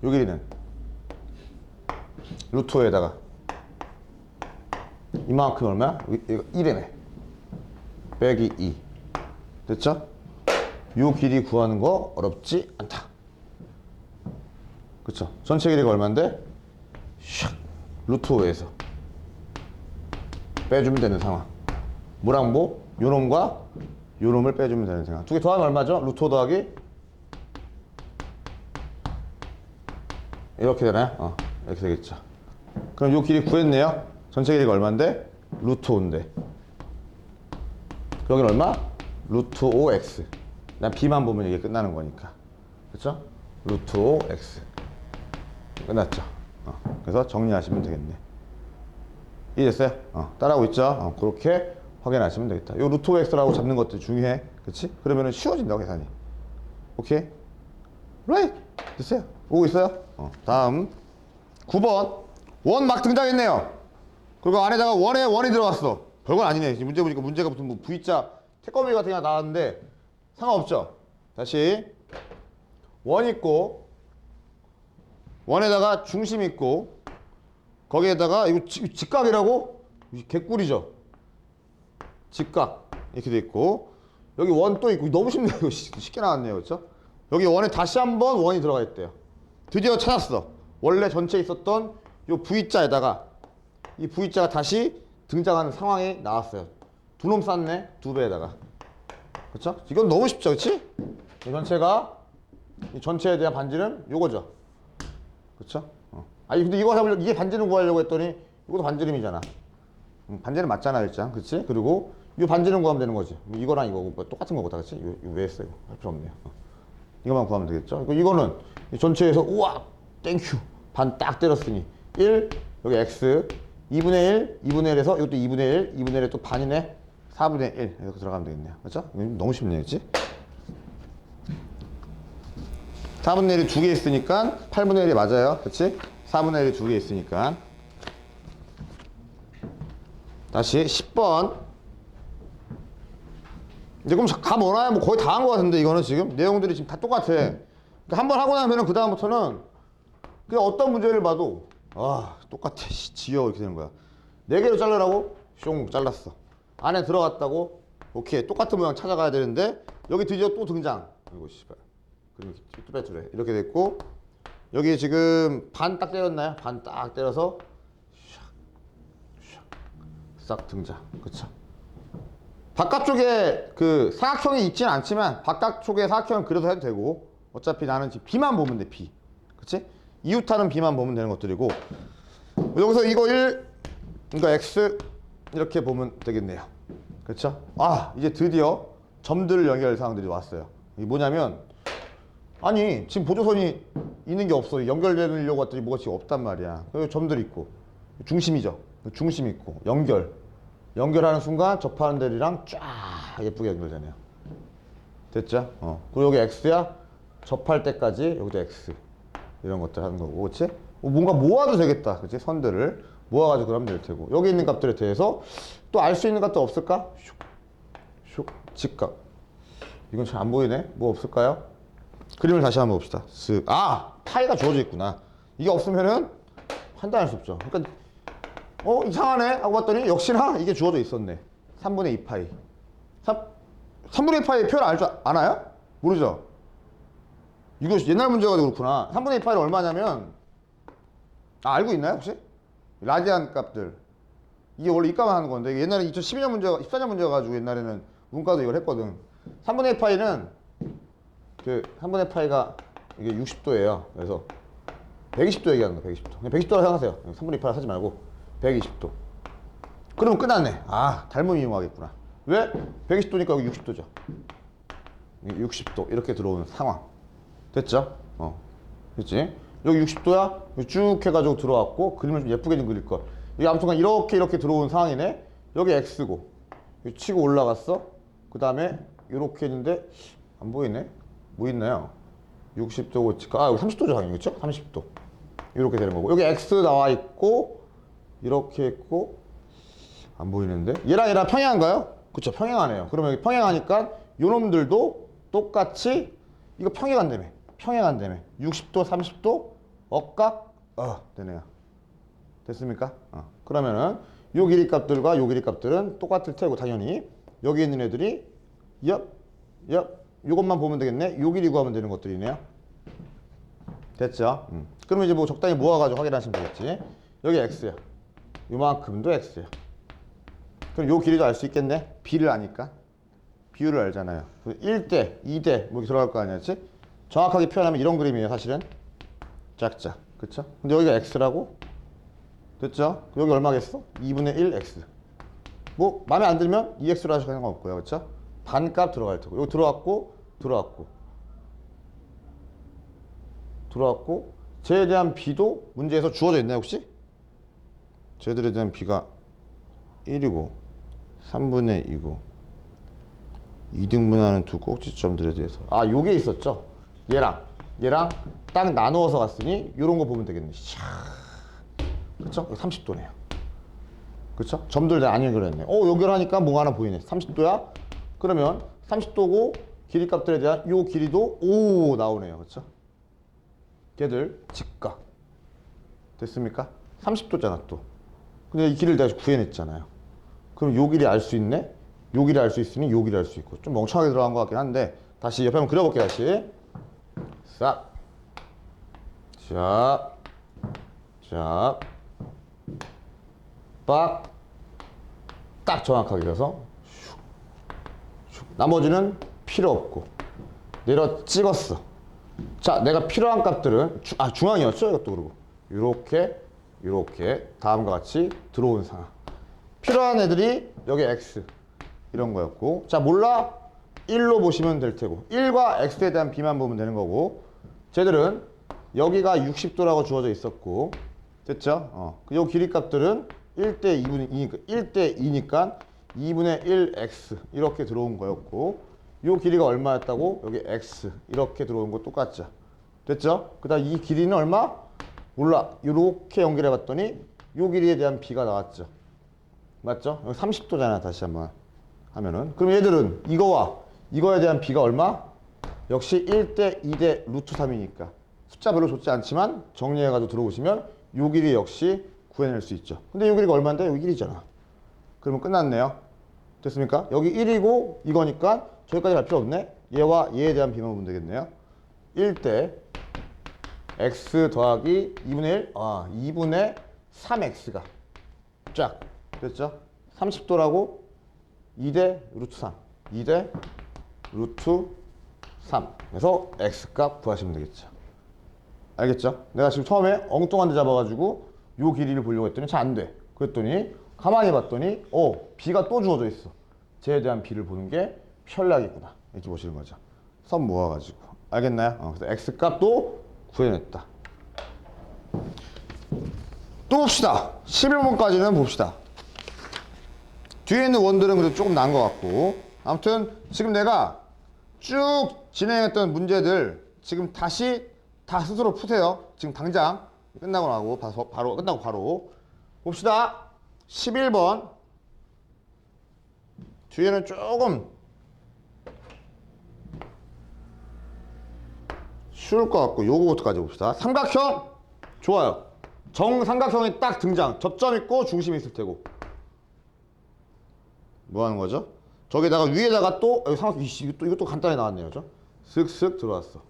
Speaker 1: 요 길이는 루트에다가 이만큼 얼마야? 이거 1이네 빼기 2 됐죠? 요 길이 구하는 거 어렵지 않다. 그쵸? 전체 길이가 얼마인데? 샥 루트 5에서 빼주면 되는 상황. 뭐랑 뭐? 요놈과 요놈을 빼주면 되는 상황. 두 개 더하면 얼마죠? 루트 5 더하기 이렇게 되나요? 이렇게 되겠죠. 그럼 요 길이 구했네요. 전체 길이가 얼마인데? 루트 5인데 여기는 얼마? 루트 5x. 난 b만 보면 이게 끝나는 거니까. 그렇죠? 루트 5x. 끝났죠. 그래서 정리하시면 되겠네. 이해됐어요? 따라하고 있죠? 그렇게 확인하시면 되겠다. 요 루트 5x라고 잡는 것도 중요해. 그렇지? 그러면은 쉬워진다고 계산이. 오케이? right. 됐어요? 오고 있어요? 다음 9번 원 막 등장했네요. 그리고 안에다가 원이 들어갔어. 별건 아니네. 문제 보니까 문제가 무슨 뭐 V자 태꺼비 같은 게 나왔는데 상관없죠. 다시 원 있고 원에다가 중심 있고 거기에다가 이거 직각이라고? 개꿀이죠. 직각 이렇게 돼 있고 여기 원 또 있고 너무 쉽네요. 이거 쉽게 나왔네요. 그렇죠? 여기 원에 다시 한번 원이 들어가 있대요. 드디어 찾았어. 원래 전체에 있었던 요 V자에다가 이 V자가 다시 등장하는 상황이 나왔어요. 두 놈 쌌네. 두 배에다가. 그렇죠? 이건 너무 쉽죠. 그렇지? 이 전체가 이 전체에 대한 반지름 요거죠. 그렇죠? 아니 근데 이거 이게 반지름 구하려고 했더니 이것도 반지름이잖아. 반지름 맞잖아 일단. 그렇지? 그리고 이 반지름 구하면 되는 거지. 이거랑 이거 뭐 똑같은 거고 다 그치? 이거 왜 했어 이거? 할 필요 없네요. 이거만 구하면 되겠죠? 이거는 전체에서 우와 땡큐 반 딱 때렸으니 1 여기 x 2분의 1 2분의 1에서 이것도 2분의 1 2분의 1에 또 반이네 4분의 1 이렇게 들어가면 되겠네요. 그렇죠? 너무 쉽네요. 그치? 4분의 1이 두 개 있으니까 8분의 1이 맞아요. 그치? 4분의 1이 두 개 있으니까 다시 10번 이제 그럼 감 오나요? 뭐 거의 다 한 것 같은데 이거는 지금 내용들이 지금 다 똑같아. 그러니까 한 번 하고 나면은 그 다음부터는 그냥 어떤 문제를 봐도 아 똑같아 지겨워 이렇게 되는 거야. 4개로 자르라고 숑 잘랐어. 안에 들어갔다고 오케이 똑같은 모양 찾아가야 되는데 여기 드디어 또 등장. 이거 씨발 그림이 뚜레뚜레 이렇게 됐고 여기 지금 반 딱 때렸나요? 반 딱 때려서 싹 등장. 그쵸? 바깥쪽에 그 사각형이 있지는 않지만 바깥쪽에 사각형을 그려서 해도 되고 어차피 나는 지금 B만 보면 돼. B 그치? 이웃하는 B만 보면 되는 것들이고 여기서 이거 1 이거 X 이렇게 보면 되겠네요. 그쵸? 아 이제 드디어 점들 연결 사항들이 왔어요. 이게 뭐냐면 아니 지금 보조선이 있는 게 없어. 연결되려고 했더니 뭐가 지금 없단 말이야. 여기 점들 있고 중심이죠. 중심 있고 연결하는 순간 접하는 데리랑 쫙 예쁘게 연결되네요. 됐죠? 그리고 여기 X야 접할 때까지 여기도 X 이런 것들 하는 거고 그치? 뭔가 모아도 되겠다. 그치? 선들을 모아가지고 그러면 될 테고 여기 있는 값들에 대해서 또 알 수 있는 값도 없을까? 슉 직각 이건 잘 안 보이네. 뭐 없을까요? 그림을 다시 한번 봅시다. 쓱. 아! 파이가 주어져 있구나. 이게 없으면은 판단할 수 없죠. 그러니까 이상하네 하고 봤더니 역시나 이게 주어져 있었네. 3분의 2 파이 3분의 2 파이 표현 알 줄 아나요? 모르죠? 이거 옛날 문제가지고 그렇구나. 3분의 2 파이는 얼마냐면 알고 있나요 혹시? 라디안 값들 이게 원래 이과만 하는 건데 옛날에 2012년 문제가 14년 문제가지고 옛날에는 문과도 이걸 했거든. 3분의 2 파이는 그 3분의 파이가 이게 60도예요. 그래서 120도 얘기하는 거야. 120도. 그냥 120도라고 생각하세요. 3분의 2 파이 하지 말고 120도. 그러면 끝났네. 아, 닮음 이용하겠구나. 왜? 120도니까 여기 60도죠. 60도 이렇게 들어오는 상황. 됐죠? 됐지? 여기 60도야? 여기 쭉 해가지고 들어왔고 그림을 좀 예쁘게 좀 그릴 걸. 여기 아무튼간 이렇게 들어온 상황이네. 여기 X고 여기 치고 올라갔어. 그 다음에 이렇게 했는데 안 보이네. 뭐 있나요? 60도 치까 여기 30도죠 당연히. 그쵸? 30도 이렇게 되는 거고 여기 X 나와 있고 이렇게 했고 안 보이는데 얘랑 평행한가요? 그쵸 평행하네요. 그러면 여기 평행하니까 요놈들도 똑같이 이거 평행한다며 60도 30도 억각 되네요. 됐습니까? 그러면은 요 길이 값들과 요 길이 값들은 똑같을 테고 당연히 여기 있는 애들이 요것만 보면 되겠네. 요 길이 구하면 되는 것들이네요. 됐죠? 그러면 이제 뭐 적당히 모아가지고 확인하시면 되겠지. 여기 X야. 요만큼도 X야. 그럼 요 길이도 알 수 있겠네. B를 아니까. 비율을 알잖아요. 1대, 2대 뭐 이렇게 들어갈 거 아니었지? 정확하게 표현하면 이런 그림이에요 사실은. 짝짝. 그쵸? 근데 여기가 X라고? 됐죠? 여기 얼마겠어? 2분의 1 X. 뭐 마음에 안 들면 2X로 하셔도 상관없고요. 그쵸? 반값 들어갈 테고. 여기 들어왔고 쟤에 대한 B도 문제에서 주어져 있나요 혹시? 쟤들에 대한 B가 1이고 3분의 2고 2등분하는 두 꼭지점들에 대해서 요게 있었죠? 얘랑 딱 나누어서 갔으니 요런 거 보면 되겠네. 그쵸? 30도네요. 그쵸? 점들 다 안 연결했네. 연결하니까 뭐가 하나 보이네. 30도야? 그러면 30도고 길이 값들에 대한 요 길이도 나오네요. 그쵸? 걔들 직각. 됐습니까? 30도잖아 또. 근데 이 길이를 내가 구해냈잖아요. 그럼 요 길이 알 수 있네? 요 길이 알 수 있으니 요 길이 알 수 있고 좀 멍청하게 들어간 것 같긴 한데 다시 옆에 한번 그려볼게요. 다시 싹 쫙 딱 정확하게 그려서 나머지는 필요 없고 내려 찍었어. 자, 내가 필요한 값들은 중앙이었죠? 이것도 그리고 이렇게 다음과 같이 들어온 상황. 필요한 애들이 여기 X 이런 거였고. 자, 몰라? 1로 보시면 될 테고. 1과 x에 대한 b만 보면 되는 거고. 쟤들은 여기가 60도라고 주어져 있었고. 됐죠? 요 길이 값들은 1대 2분의 2니까 1대 2니까 2분의 1x 이렇게 들어온 거였고. 요 길이가 얼마였다고? 여기 x 이렇게 들어온 거 똑같죠? 됐죠? 그 다음 이 길이는 얼마? 몰라. 이렇게 연결해 봤더니 요 길이에 대한 b가 나왔죠. 맞죠? 여기 30도잖아. 다시 한번 하면은. 그럼 얘들은 이거와 이거에 대한 b가 얼마? 역시 1대 2대 루트 3이니까 숫자 별로 좋지 않지만 정리해가지고 들어오시면 요 길이 역시 구해낼 수 있죠. 근데 요 길이가 얼마인데? 여기 1이잖아. 그러면 끝났네요. 됐습니까? 여기 1이고 이거니까 저기까지 갈 필요 없네. 얘와 얘에 대한 b만 보면 되겠네요. 1대 x 더하기 2분의 1, 2분의 3x가 쫙 됐죠? 30도라고 2대 루트 3, 2대 루트 3. 그래서 x값 구하시면 되겠죠. 알겠죠? 내가 지금 처음에 엉뚱한 데 잡아가지고 요 길이를 보려고 했더니 잘 안 돼. 그랬더니 가만히 봤더니 b가 또 주어져 있어. 쟤에 대한 b를 보는 게 편리하겠구나. 이렇게 보시는 거죠. 선 모아가지고. 알겠나요? 그래서 x값도 구해냈다. 또 봅시다. 11번까지는 봅시다. 뒤에 있는 원들은 그래도 조금 나은 것 같고. 아무튼 지금 내가 쭉 진행했던 문제들 지금 다시 다 스스로 푸세요. 지금 당장 끝나고 나고 바로 끝나고 바로 봅시다. 11번 뒤에는 조금 쉬울 것 같고 요거부터까지 봅시다. 삼각형 좋아요. 정삼각형이 딱 등장. 접점 있고 중심이 있을 테고. 뭐 하는 거죠? 저기다가 위에다가 또 여기 삼각형 이것도 간단히 나왔네요. 그죠? 슥슥 들어왔어.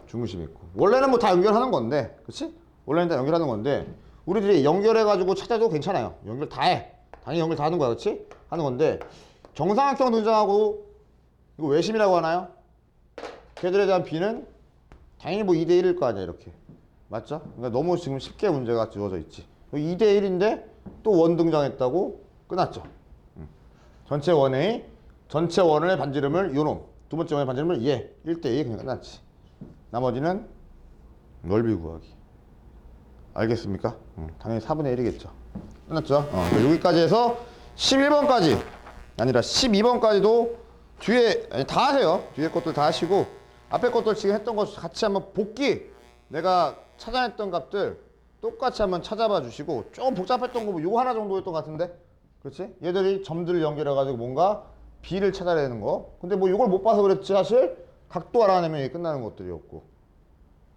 Speaker 1: 중심 있고. 원래는 뭐 다 연결하는 건데, 그렇지? 원래는 다 연결하는 건데 우리들이 연결해가지고 찾아도 괜찮아요. 연결 다 해. 당연히 연결 다 하는 거야, 그렇지? 하는 건데 정삼각형 등장하고 이거 외심이라고 하나요? 걔들에 대한 b는 당연히 뭐 2대 1일 거 아니야, 이렇게. 맞죠? 그러니까 너무 지금 쉽게 문제가 주어져 있지. 2대 1인데 또 원 등장했다고 끝났죠. 전체 원의 반지름을 요놈, 두 번째 원의 반지름을 얘, 1대 2 그냥 끝났지. 나머지는 넓이 구하기. 알겠습니까? 당연히 4분의 1이겠죠. 끝났죠? 여기까지 해서 11번까지 아니라 12번까지도 뒤에 다 하세요. 뒤에 것들 다 하시고 앞에 것들 지금 했던 거 같이 한번 복기, 내가 찾아냈던 값들 똑같이 한번 찾아봐 주시고. 조금 복잡했던 거 뭐 요거 하나 정도였던 것 같은데, 그렇지? 얘들이 점들을 연결해 가지고 뭔가 b를 찾아내는 거. 근데 뭐 요걸 못 봐서 그랬지. 사실 각도 알아내면 이게 끝나는 것들이었고.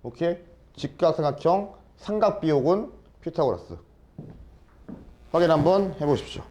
Speaker 1: 오케이? 직각삼각형 삼각비호군 피타고라스 확인 한번 해보십시오.